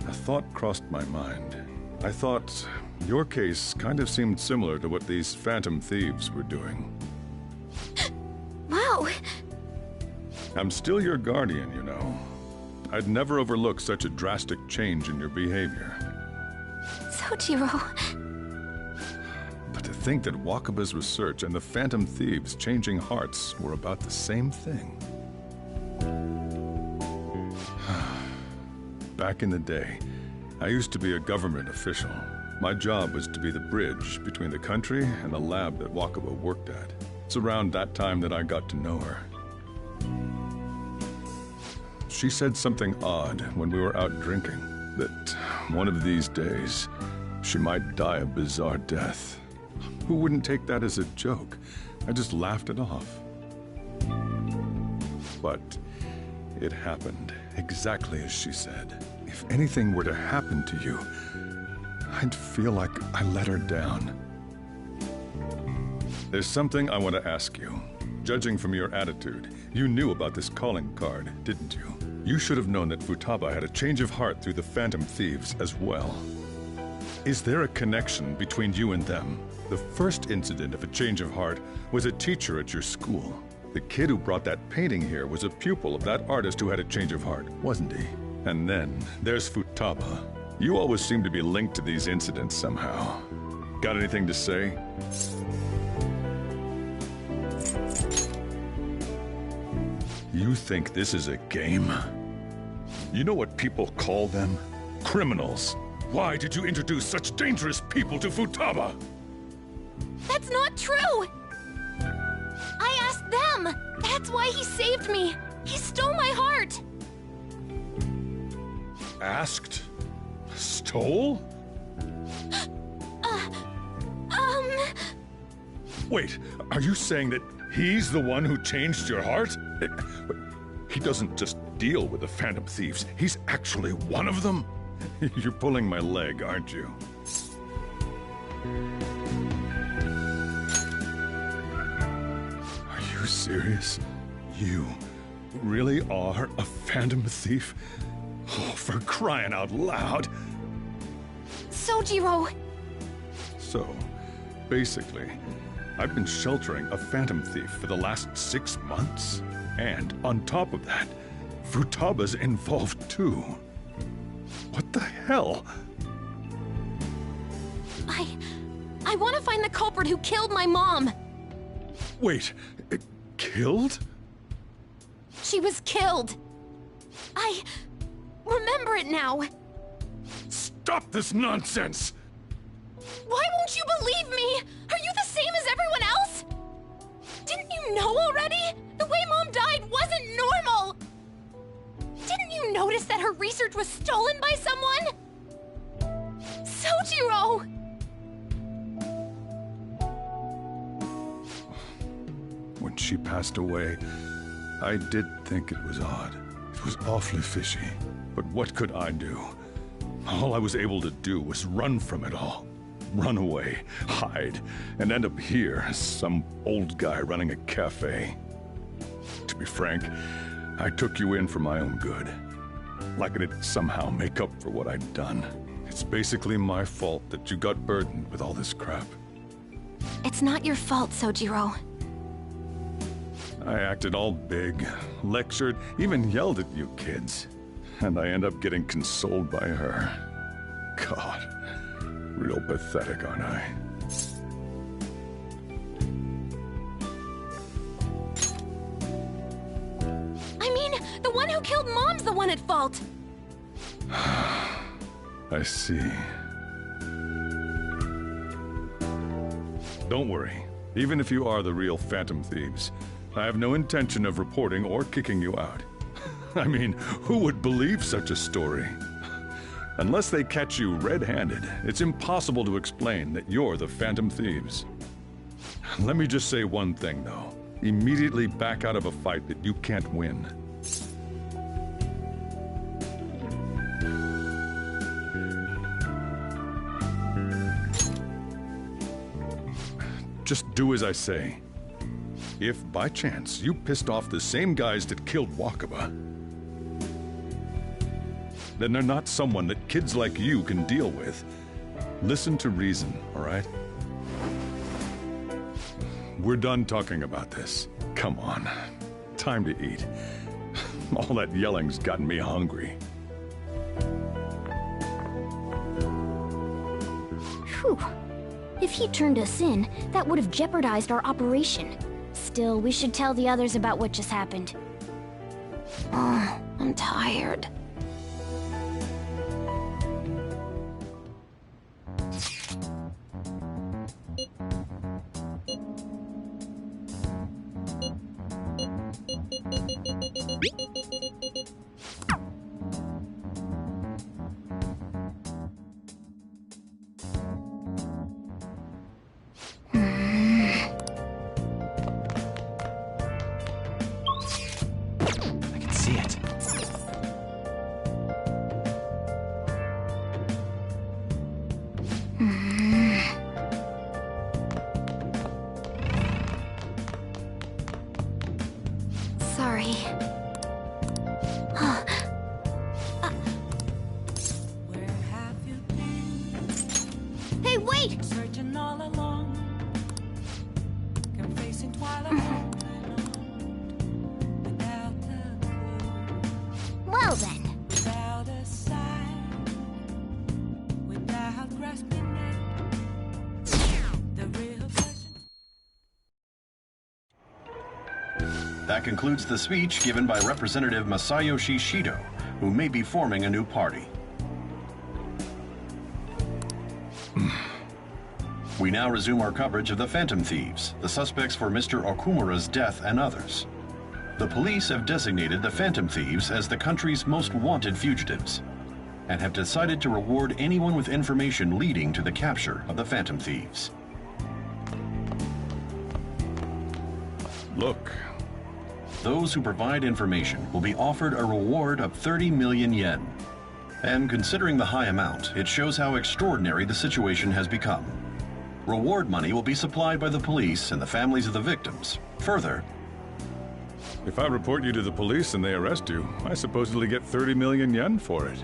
a thought crossed my mind. I thought your case kind of seemed similar to what these Phantom Thieves were doing. Wow. I'm still your guardian, you know. I'd never overlook such a drastic change in your behavior. Sojiro. But to think that Wakaba's research and the Phantom Thieves changing hearts were about the same thing. Back in the day, I used to be a government official. My job was to be the bridge between the country and the lab that Wakaba worked at. It's around that time that I got to know her. She said something odd when we were out drinking, that one of these days, she might die a bizarre death. Who wouldn't take that as a joke? I just laughed it off. But it happened exactly as she said. If anything were to happen to you, I'd feel like I let her down. There's something I want to ask you. Judging from your attitude, you knew about this calling card, didn't you? You should have known that Futaba had a change of heart through the Phantom Thieves as well. Is there a connection between you and them? The first incident of a change of heart was a teacher at your school. The kid who brought that painting here was a pupil of that artist who had a change of heart, wasn't he? And then there's Futaba. You always seem to be linked to these incidents somehow. Got anything to say? You think this is a game? You know what people call them? Criminals. Why did you introduce such dangerous people to Futaba? That's not true! I asked them! That's why he saved me! He stole my heart! Asked? Stole? Wait, are you saying that he's the one who changed your heart? He doesn't just deal with the Phantom Thieves. He's actually one of them? You're pulling my leg, aren't you? Are you serious? You really are a Phantom Thief? Oh, for crying out loud! Sojiro! So, basically, I've been sheltering a Phantom Thief for the last 6 months. And on top of that, Futaba's involved too. What the hell? I want to find the culprit who killed my mom! Wait, killed? She was killed! I remember it now! Stop this nonsense! Why won't you believe me? Are you the same as everyone else? Didn't you know already? The way Mom died wasn't normal! Didn't you notice that her research was stolen by someone? Sojiro! When she passed away, I did think it was odd. It was awfully fishy. But what could I do? All I was able to do was run from it all. Run away, hide, and end up here as some old guy running a cafe. To be frank, I took you in for my own good. Like it'd somehow make up for what I'd done. It's basically my fault that you got burdened with all this crap. It's not your fault, Sojiro. I acted all big, lectured, even yelled at you kids. And I end up getting consoled by her. God, real pathetic, aren't I? I mean, the one who killed Mom's the one at fault! I see. Don't worry. Even if you are the real Phantom Thieves, I have no intention of reporting or kicking you out. I mean, who would believe such a story? Unless they catch you red-handed, it's impossible to explain that you're the Phantom Thieves. Let me just say one thing, though. Immediately back out of a fight that you can't win. Just do as I say. If, by chance, you pissed off the same guys that killed Wakaba, then they're not someone that kids like you can deal with. Listen to reason, all right? We're done talking about this. Come on. Time to eat. All that yelling's gotten me hungry. Whew. If he turned us in, that would have jeopardized our operation. Still, we should tell the others about what just happened. Oh, I'm tired. Sorry. Hey, wait! Searching all along, confessing twilight on without a clue. Well then. Without a sign, without grasping it, the real question. That concludes the speech given by Representative Masayoshi Shido, who may be forming a new party. We now resume our coverage of the Phantom Thieves, the suspects for Mr. Okumura's death and others. The police have designated the Phantom Thieves as the country's most wanted fugitives, and have decided to reward anyone with information leading to the capture of the Phantom Thieves. Look. Those who provide information will be offered a reward of 30 million yen. And considering the high amount, it shows how extraordinary the situation has become. Reward money will be supplied by the police and the families of the victims. Further, if I report you to the police and they arrest you, I supposedly get 30 million yen for it.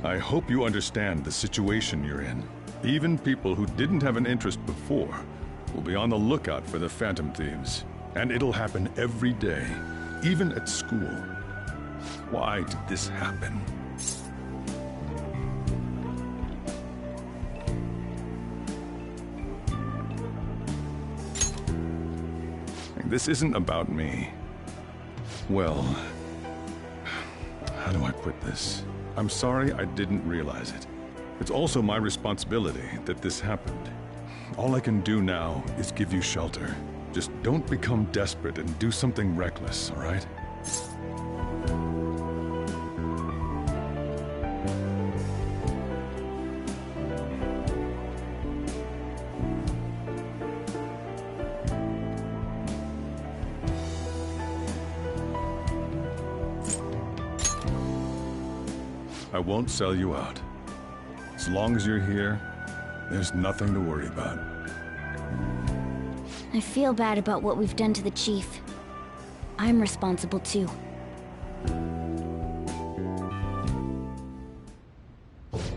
I hope you understand the situation you're in. Even people who didn't have an interest before will be on the lookout for the Phantom Thieves. And it'll happen every day, even at school. Why did this happen? This isn't about me. Well, how do I put this? I'm sorry I didn't realize it. It's also my responsibility that this happened. All I can do now is give you shelter. Just don't become desperate and do something reckless, all right? I won't sell you out. As long as you're here, there's nothing to worry about. I feel bad about what we've done to the chief. I'm responsible too.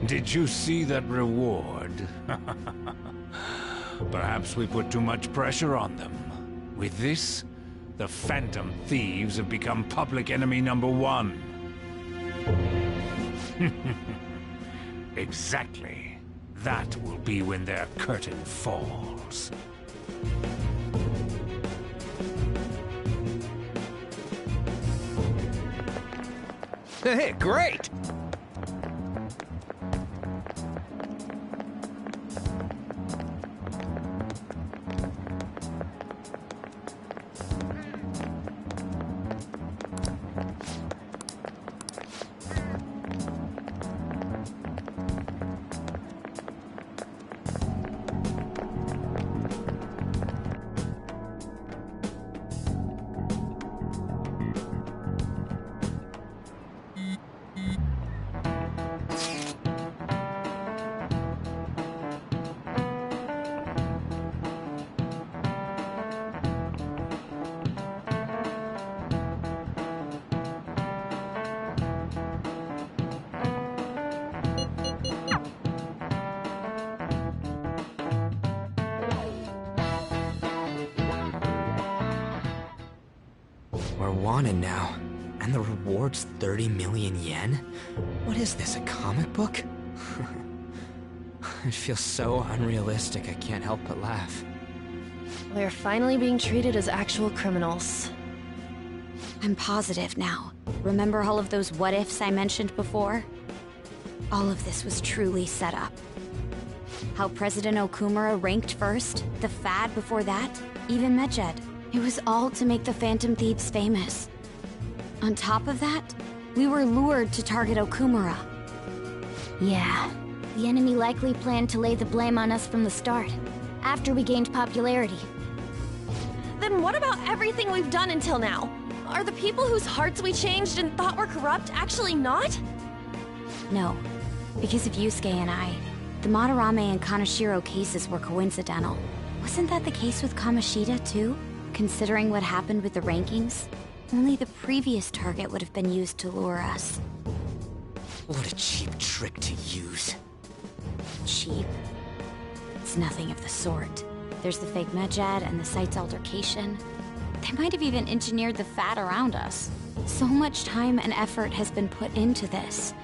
Did you see that reward? Perhaps we put too much pressure on them. With this, the Phantom Thieves have become public enemy #1. Exactly. That will be when their curtain falls. Hey, great! We're wanted now, and the reward's 30 million yen? What is this, a comic book? It feels so unrealistic I can't help but laugh. We're finally being treated as actual criminals. I'm positive now. Remember all of those what-ifs I mentioned before? All of this was truly set up. How President Okumura ranked first, the Fad before that, even Medjed. It was all to make the Phantom Thieves famous. On top of that, we were lured to target Okumura. Yeah, the enemy likely planned to lay the blame on us from the start, after we gained popularity. Then what about everything we've done until now? Are the people whose hearts we changed and thought were corrupt actually not? No, because of Yusuke and I, the Madarame and Kaneshiro cases were coincidental. Wasn't that the case with Kamoshida too? Considering what happened with the rankings, only the previous target would have been used to lure us. What a cheap trick to use. Cheap? It's nothing of the sort. There's the fake Medjed and the site's altercation. They might have even engineered the Fat around us. So much time and effort has been put into this.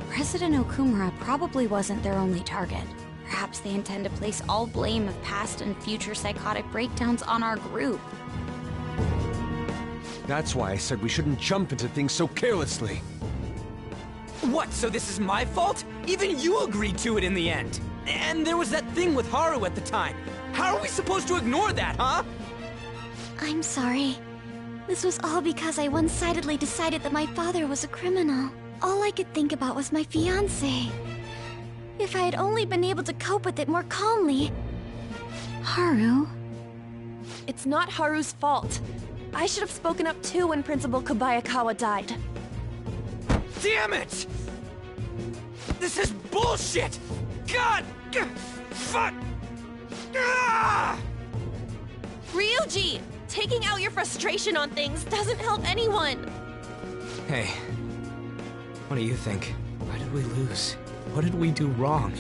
President Okumura probably wasn't their only target. Perhaps they intend to place all blame of past and future psychotic breakdowns on our group. That's why I said we shouldn't jump into things so carelessly. What, so this is my fault? Even you agreed to it in the end. And there was that thing with Haru at the time. How are we supposed to ignore that, huh? I'm sorry. This was all because I one-sidedly decided that my father was a criminal. All I could think about was my fiancé. If I had only been able to cope with it more calmly... Haru? It's not Haru's fault. I should have spoken up too when Principal Kobayakawa died. Damn it! This is bullshit! God! Fuck! Ah! Ryuji! Taking out your frustration on things doesn't help anyone! Hey, what do you think? Why did we lose? What did we do wrong?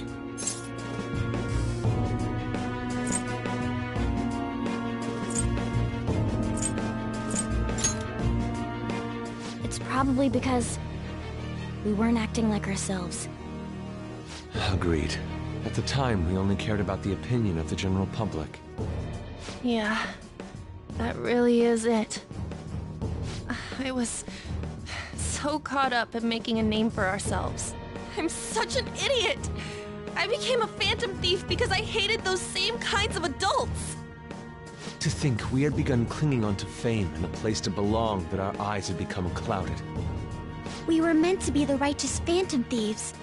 It's probably because we weren't acting like ourselves. Agreed. At the time, we only cared about the opinion of the general public. Yeah, that really is it. I was so caught up in making a name for ourselves. I'm such an idiot! I became a phantom thief because I hated those same kinds of adults! To think we had begun clinging onto fame and a place to belong, that our eyes had become clouded. We were meant to be the righteous phantom thieves,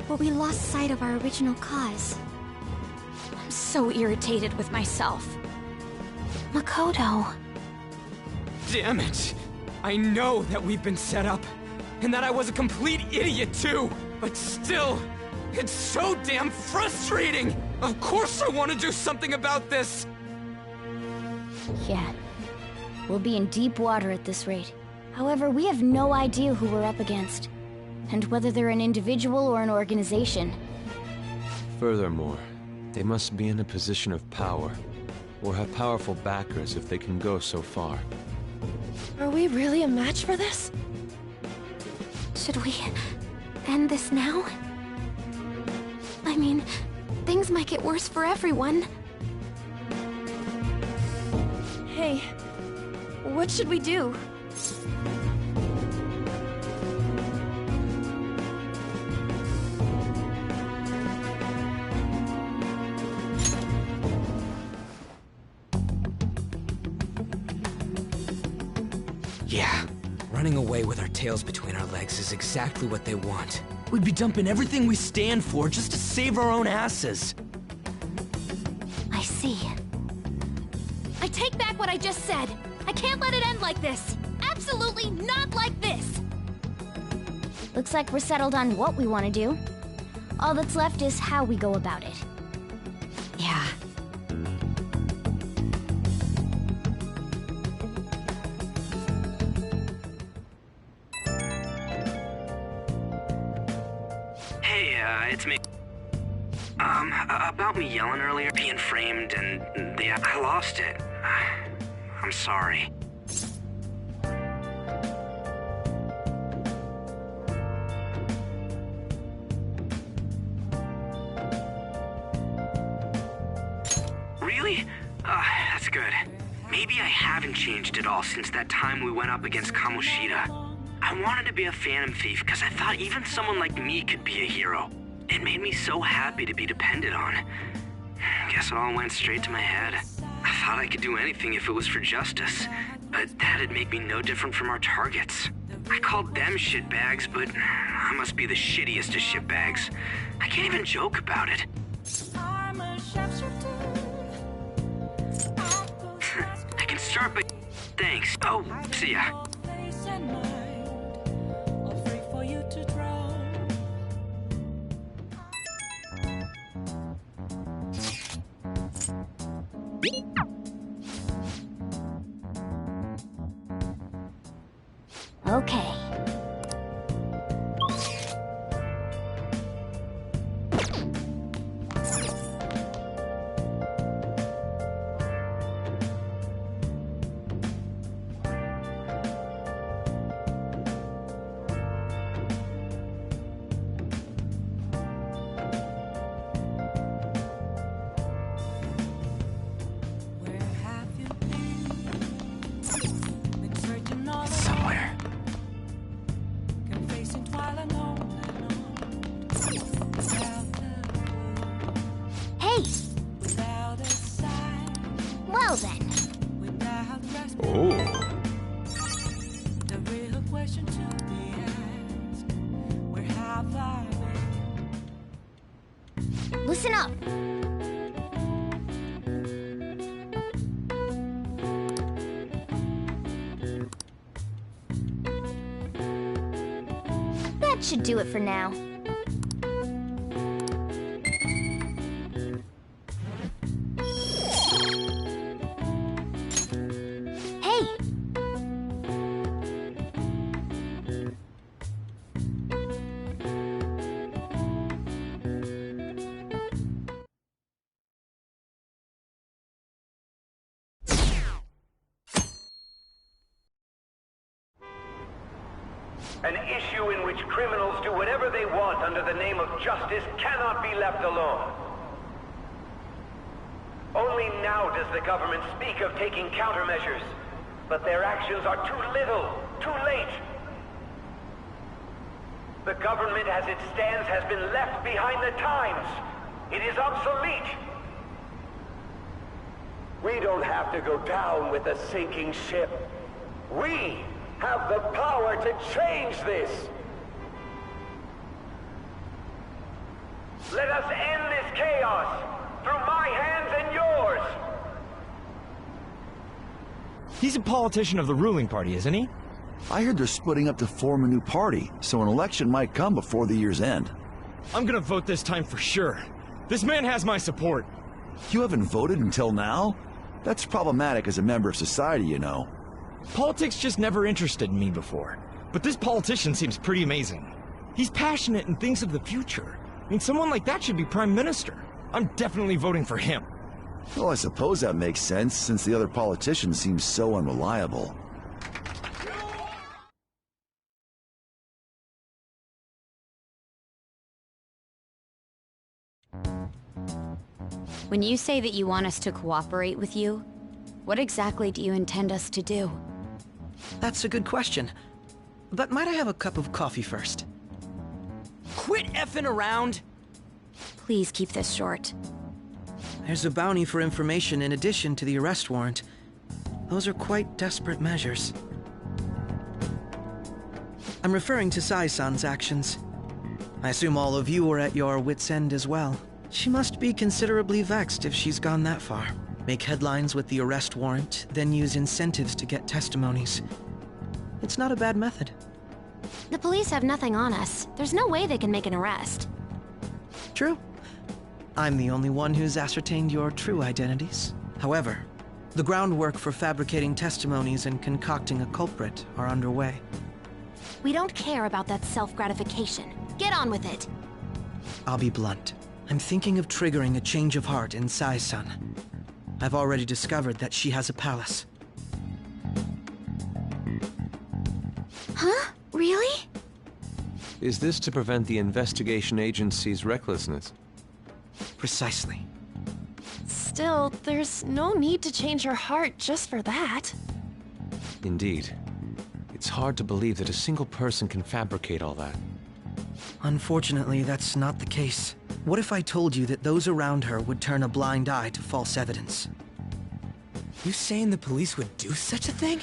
but we lost sight of our original cause. I'm so irritated with myself. Makoto. Damn it! I know that we've been set up, and that I was a complete idiot too! But still, it's so damn frustrating! Of course I want to do something about this! Yeah. We'll be in deep water at this rate. However, we have no idea who we're up against, and whether they're an individual or an organization. Furthermore, they must be in a position of power, or have powerful backers if they can go so far. Are we really a match for this? Should we end this now? I mean, things might get worse for everyone. Hey, what should we do? Yeah, running away with our tails between our legs is exactly what they want. We'd be dumping everything we stand for just to save our own asses. I see. I take back what I just said. I can't let it end like this. Absolutely not like this. Looks like we're settled on what we want to do. All that's left is how we go about it. Yeah. Hey, it's me. About me yelling earlier, being framed, and I lost it. I'm sorry. Really? That's good. Maybe I haven't changed at all since that time we went up against Kamoshida. I wanted to be a Phantom Thief because I thought even someone like me could be a hero. It made me so happy to be depended on. Guess it all went straight to my head. I thought I could do anything if it was for justice, but that'd make me no different from our targets. I called them shitbags, but I must be the shittiest of shitbags. I can't even joke about it. I can start by... Thanks. Oh, see ya. Okay. Somewhere. Hey! Well then. Oh. Listen up. That should do it for now. Hey! An issue in which criminals do whatever they want under the name of justice cannot be left alone. Only now does the government speak of taking countermeasures, but their actions are too little, too late. The government as it stands has been left behind the times. It is obsolete. We don't have to go down with a sinking ship. We have the power to change this. Let us end this chaos through my hands and yours. He's a politician of the ruling party, isn't he? I heard they're splitting up to form a new party, so an election might come before the year's end. I'm gonna vote this time for sure. This man has my support. You haven't voted until now? That's problematic as a member of society, you know. Politics just never interested me before. But this politician seems pretty amazing. He's passionate and thinks of the future. I mean, someone like that should be Prime Minister. I'm definitely voting for him. Well, I suppose that makes sense, since the other politicians seem so unreliable. When you say that you want us to cooperate with you, what exactly do you intend us to do? That's a good question. But might I have a cup of coffee first? Quit effing around! Please keep this short. There's a bounty for information in addition to the arrest warrant. Those are quite desperate measures. I'm referring to Sai-san's actions. I assume all of you are at your wits' end as well. She must be considerably vexed if she's gone that far. Make headlines with the arrest warrant, then use incentives to get testimonies. It's not a bad method. The police have nothing on us. There's no way they can make an arrest. True. I'm the only one who's ascertained your true identities. However, the groundwork for fabricating testimonies and concocting a culprit are underway. We don't care about that self-gratification. Get on with it. I'll be blunt. I'm thinking of triggering a change of heart in Sai-san. I've already discovered that she has a palace. Huh? Really? Is this to prevent the investigation agency's recklessness? Precisely. Still, there's no need to change her heart just for that. Indeed. It's hard to believe that a single person can fabricate all that. Unfortunately, that's not the case. What if I told you that those around her would turn a blind eye to false evidence? You saying the police would do such a thing?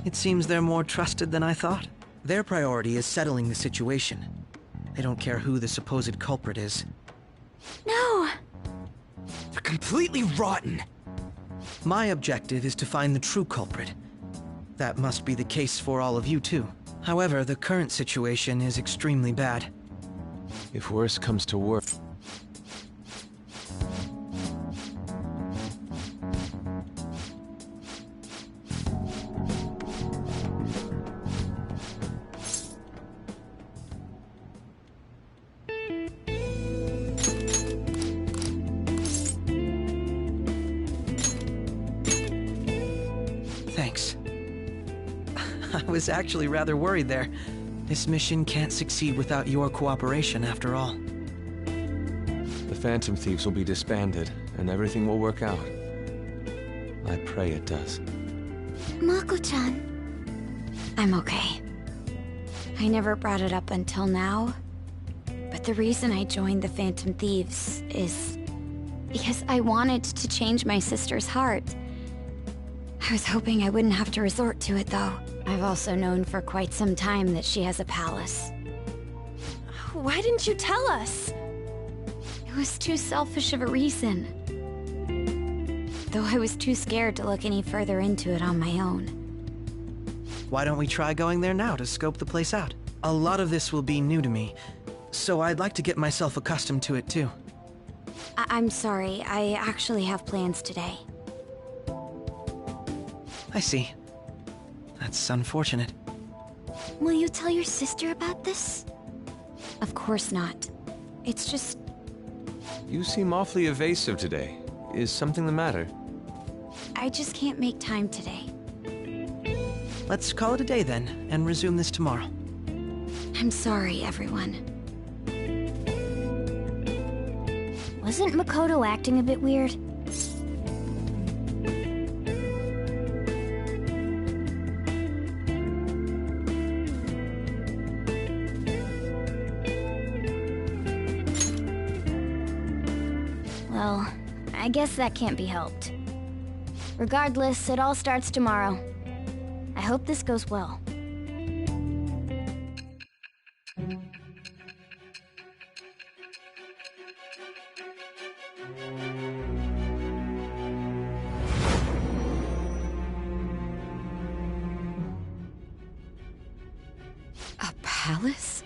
It seems they're more trusted than I thought. Their priority is settling the situation. They don't care who the supposed culprit is. No! They're completely rotten! My objective is to find the true culprit. That must be the case for all of you too. However, the current situation is extremely bad. If worse comes to worse... Thanks. I was actually rather worried there. This mission can't succeed without your cooperation, after all. The Phantom Thieves will be disbanded, and everything will work out. I pray it does. Mako-chan. I'm okay. I never brought it up until now, but the reason I joined the Phantom Thieves is because I wanted to change my sister's heart. I was hoping I wouldn't have to resort to it, though. I've also known for quite some time that she has a palace. Why didn't you tell us? It was too selfish of a reason. Though I was too scared to look any further into it on my own. Why don't we try going there now to scope the place out? A lot of this will be new to me, so I'd like to get myself accustomed to it too. I'm sorry, I actually have plans today. I see. That's unfortunate. Will you tell your sister about this? Of course not. It's just... You seem awfully evasive today. Is something the matter? I just can't make time today. Let's call it a day then, and resume this tomorrow. I'm sorry, everyone. Wasn't Makoto acting a bit weird? Well, I guess that can't be helped. Regardless, it all starts tomorrow. I hope this goes well. A palace?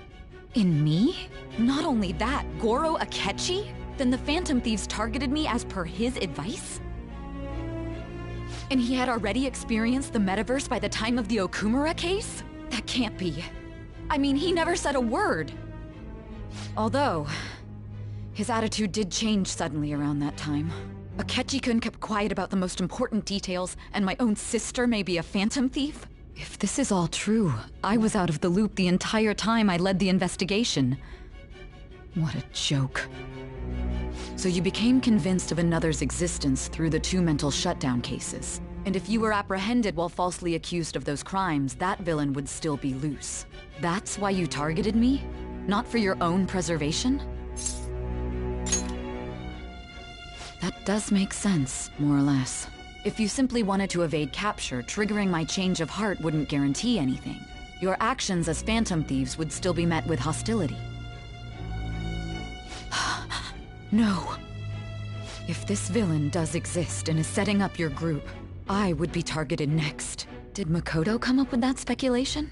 In me? Not only that, Goro Akechi? Then the Phantom Thieves targeted me as per his advice? And he had already experienced the metaverse by the time of the Okumura case? That can't be. I mean, he never said a word. Although, his attitude did change suddenly around that time. Akechi-kun kept quiet about the most important details, and my own sister may be a phantom thief? If this is all true, I was out of the loop the entire time I led the investigation. What a joke. So you became convinced of another's existence through the 2 mental shutdown cases. And if you were apprehended while falsely accused of those crimes, that villain would still be loose. That's why you targeted me? Not for your own preservation? That does make sense, more or less. If you simply wanted to evade capture, triggering my change of heart wouldn't guarantee anything. Your actions as phantom thieves would still be met with hostility. No. If this villain does exist and is setting up your group, I would be targeted next. Did Makoto come up with that speculation?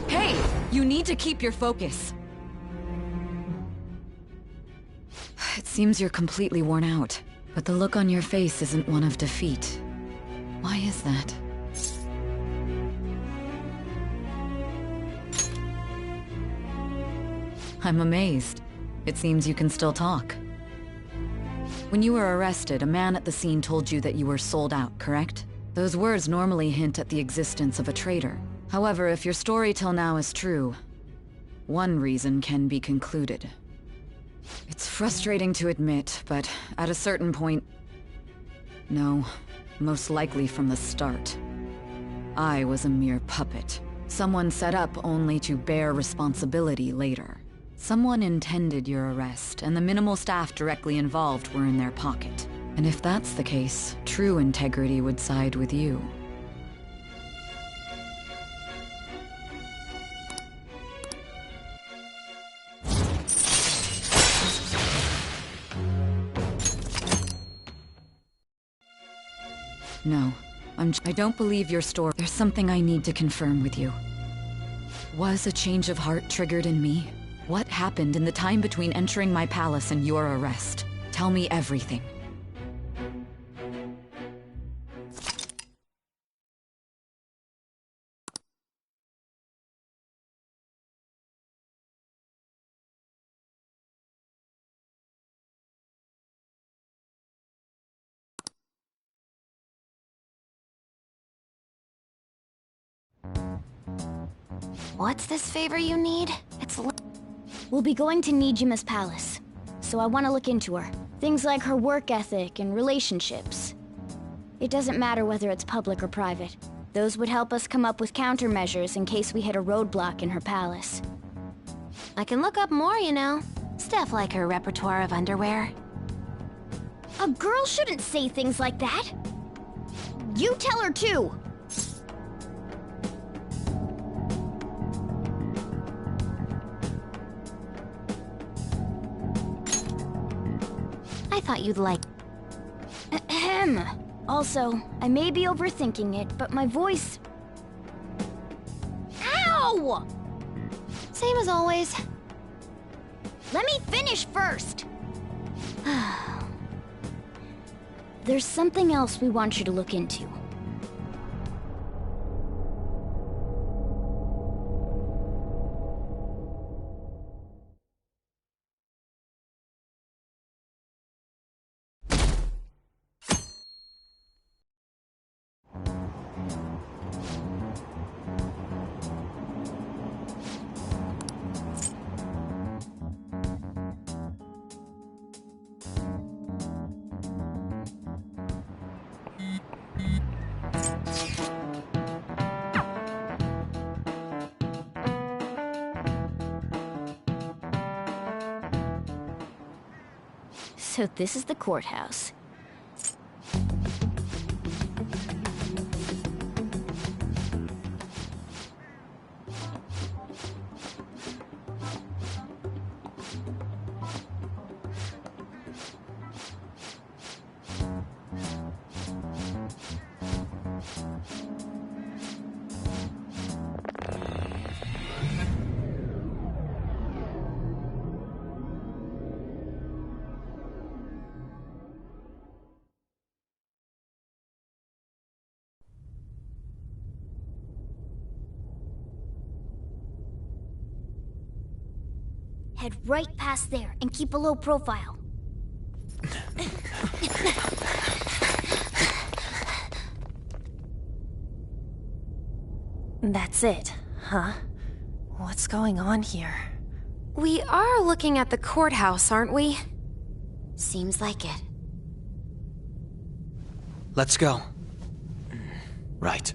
Hey! You need to keep your focus. It seems you're completely worn out, but the look on your face isn't one of defeat. Why is that? I'm amazed. It seems you can still talk. When you were arrested, a man at the scene told you that you were sold out, correct? Those words normally hint at the existence of a traitor. However, if your story till now is true, one reason can be concluded. It's frustrating to admit, but at a certain point... No, most likely from the start. I was a mere puppet. Someone set up only to bear responsibility later. Someone intended your arrest, and the minimal staff directly involved were in their pocket. And if that's the case, true integrity would side with you. No, I don't believe your story. There's something I need to confirm with you. Was a change of heart triggered in me? What happened in the time between entering my palace and your arrest? Tell me everything. What's this favor you need? We'll be going to Nijima's palace, so I want to look into her. Things like her work ethic and relationships. It doesn't matter whether it's public or private. Those would help us come up with countermeasures in case we hit a roadblock in her palace. I can look up more, you know. Stuff like her repertoire of underwear. A girl shouldn't say things like that. You tell her too. I thought you'd like... Ahem. Also, I may be overthinking it, but my voice... Ow! Same as always. Let me finish first! There's something else we want you to look into. So this is the courthouse. Head right past there and keep a low profile. That's it, huh? What's going on here? We are looking at the courthouse, aren't we? Seems like it. Let's go. Right.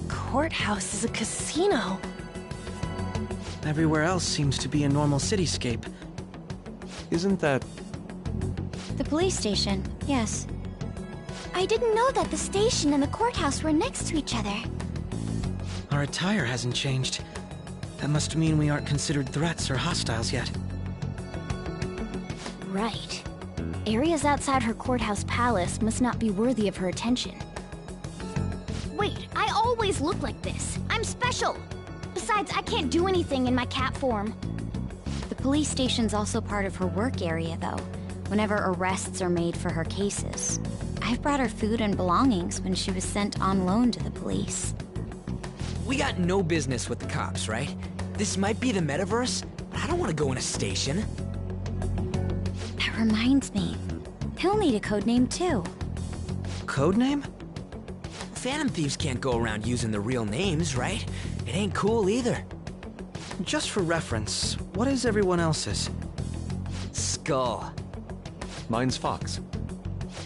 Courthouse is a casino. Everywhere else seems to be a normal cityscape. Isn't that... The police station, yes. I didn't know that the station and the courthouse were next to each other. Our attire hasn't changed. That must mean we aren't considered threats or hostiles yet. Right. Areas outside her courthouse palace must not be worthy of her attention. Wait, I always look like this. I'm special! Besides, I can't do anything in my cat form. The police station's also part of her work area, though, whenever arrests are made for her cases. I've brought her food and belongings when she was sent on loan to the police. We got no business with the cops, right? This might be the metaverse, but I don't want to go in a station. That reminds me. He'll need a codename, too. Codename? Phantom thieves can't go around using the real names, right? It ain't cool either. Just for reference, what is everyone else's? Skull. Mine's Fox.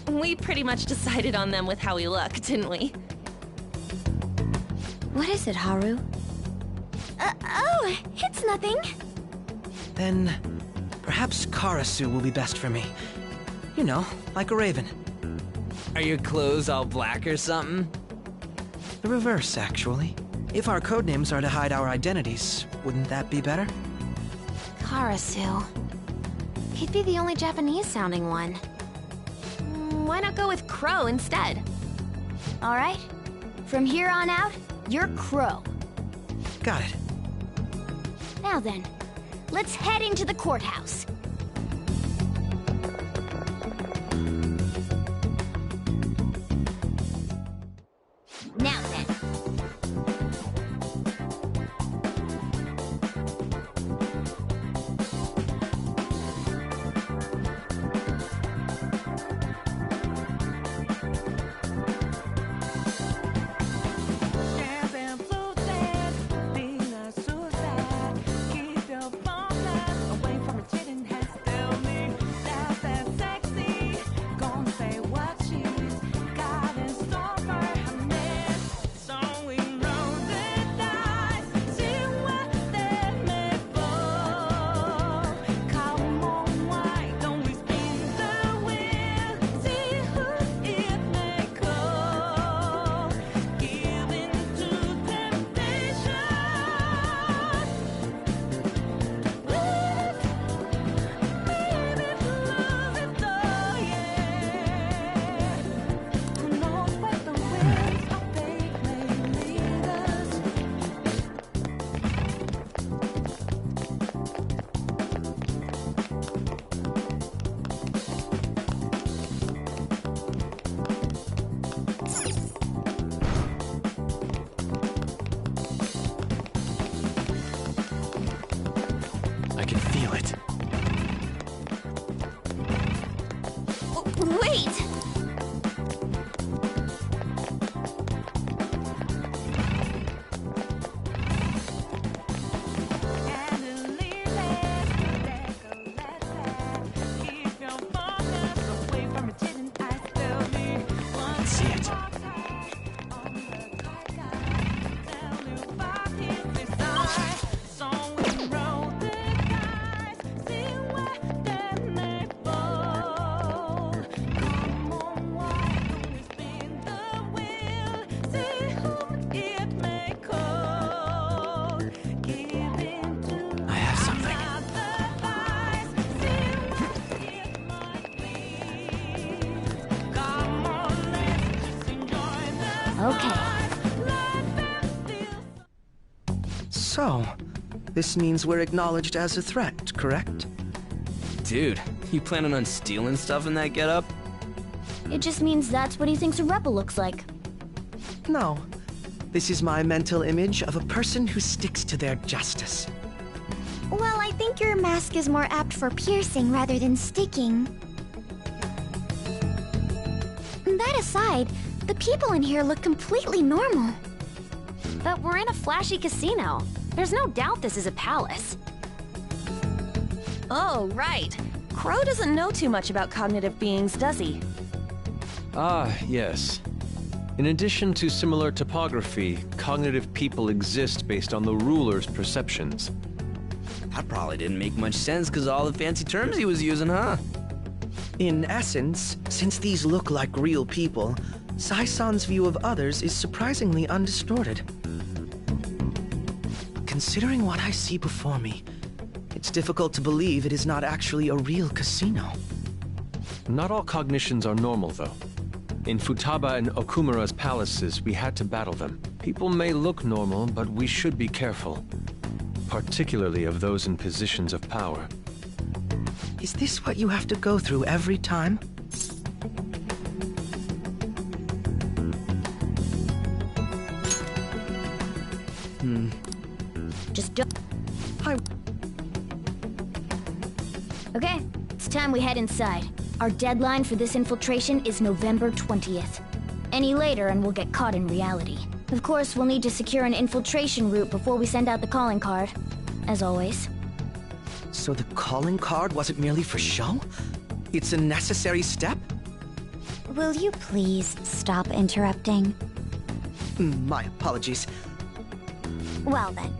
We pretty much decided on them with how we look, didn't we? What is it, Haru? Oh, it's nothing. Then, perhaps Karasu will be best for me. You know, like a raven. Are your clothes all black or something? The reverse, actually. If our codenames are to hide our identities, wouldn't that be better? Karasu. He'd be the only Japanese-sounding one. Why not go with Crow instead? All right. From here on out, you're Crow. Got it. Now then, let's head into the courthouse. Now then. Okay. So, this means we're acknowledged as a threat, correct? Dude, you planning on stealing stuff in that getup? It just means that's what he thinks a rebel looks like. No. This is my mental image of a person who sticks to their justice. Well, I think your mask is more apt for piercing rather than sticking. That aside, the people in here look completely normal. But we're in a flashy casino. There's no doubt this is a palace. Oh, right. Crow doesn't know too much about cognitive beings, does he? Ah, yes. In addition to similar topography, cognitive people exist based on the ruler's perceptions. That probably didn't make much sense because of all the fancy terms he was using, huh? In essence, since these look like real people, Sai-san's view of others is surprisingly undistorted. Considering what I see before me, it's difficult to believe it is not actually a real casino. Not all cognitions are normal, though. In Futaba and Okumura's palaces, we had to battle them. People may look normal, but we should be careful. Particularly of those in positions of power. Is this what you have to go through every time? Just don't... Okay, it's time we head inside. Our deadline for this infiltration is November 20th. Any later and we'll get caught in reality. Of course, we'll need to secure an infiltration route before we send out the calling card. As always. So the calling card wasn't merely for show? It's a necessary step? Will you please stop interrupting? My apologies. Well then,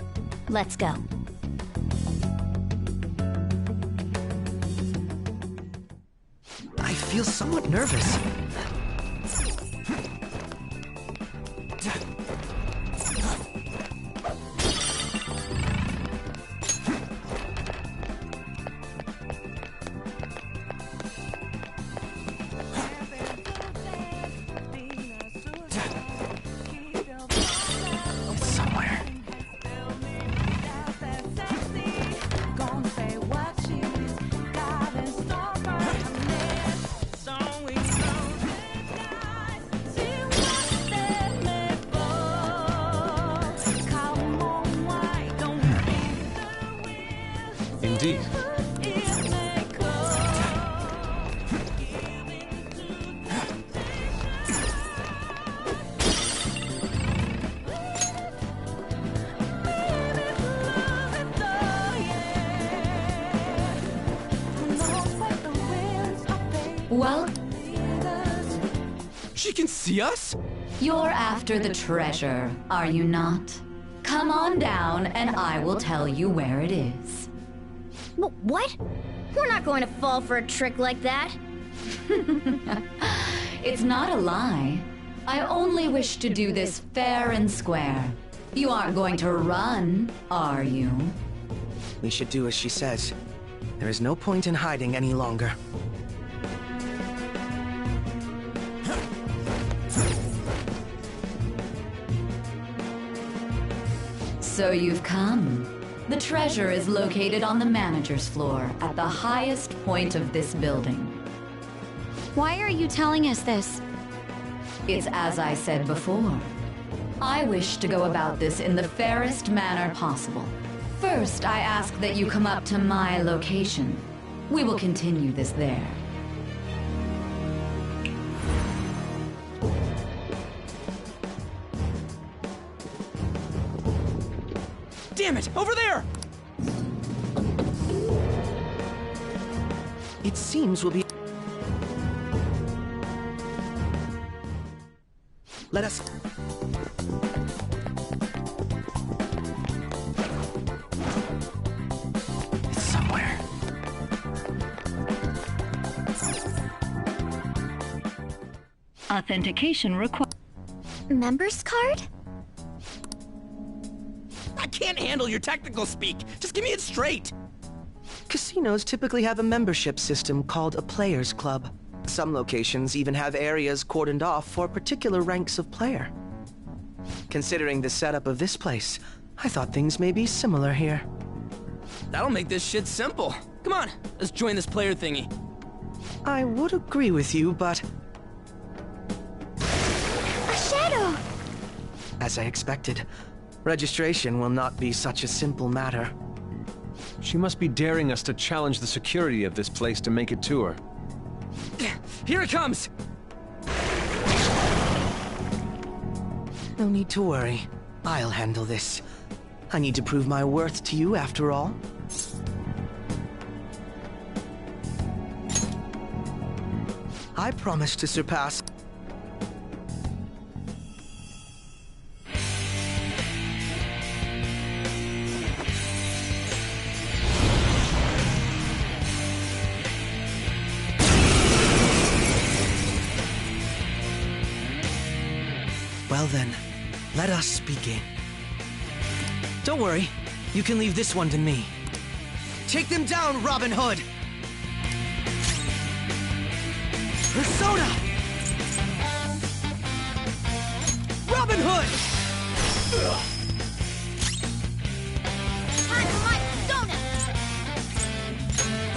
let's go. I feel somewhat nervous. Indeed. Well, she can see us? you're after the treasure, are you not? Come on down and I will tell you where it is. What? We're not going to fall for a trick like that. It's not a lie. I only wish to do this fair and square. You aren't going to run, are you? We should do as she says. There is no point in hiding any longer. So you've come. The treasure is located on the manager's floor at the highest point of this building. Why are you telling us this? It's as I said before. I wish to go about this in the fairest manner possible. First, I ask that you come up to my location. We will continue this there. Damn it! Over there! It seems we'll be... Let us... It's somewhere. Authentication required. Members card? I can't handle your technical speak. Just give me it straight. Casinos typically have a membership system called a players' club. Some locations even have areas cordoned off for particular ranks of player. Considering the setup of this place, I thought things may be similar here. That'll make this shit simple. Come on, let's join this player thingy. I would agree with you, but... A shadow! As I expected, registration will not be such a simple matter. She must be daring us to challenge the security of this place to make it to her. Here it comes! No need to worry. I'll handle this. I need to prove my worth to you, after all. I promise to surpass... Well then, let us begin. Don't worry, you can leave this one to me. Take them down, Robin Hood! Persona! Robin Hood! Time for my persona!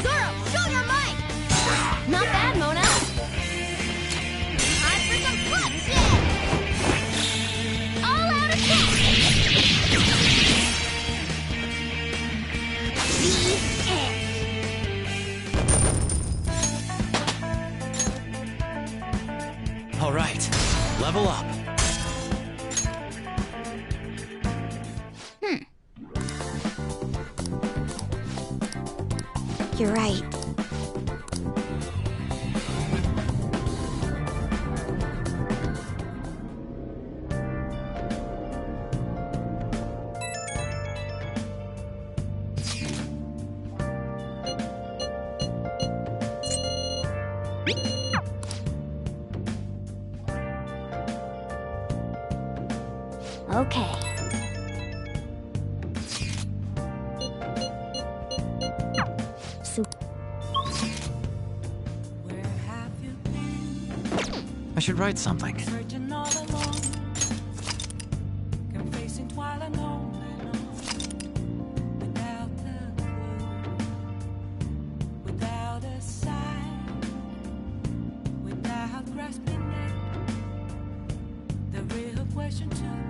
Zoro, show your might! Not bad, Mona. Time for some bloodshed! All out attack! The end. All right, level up. You're right. Okay. I should write something. Searching all alone, confessing twilight on and on, without a clue, without a sign, without grasping at the real question to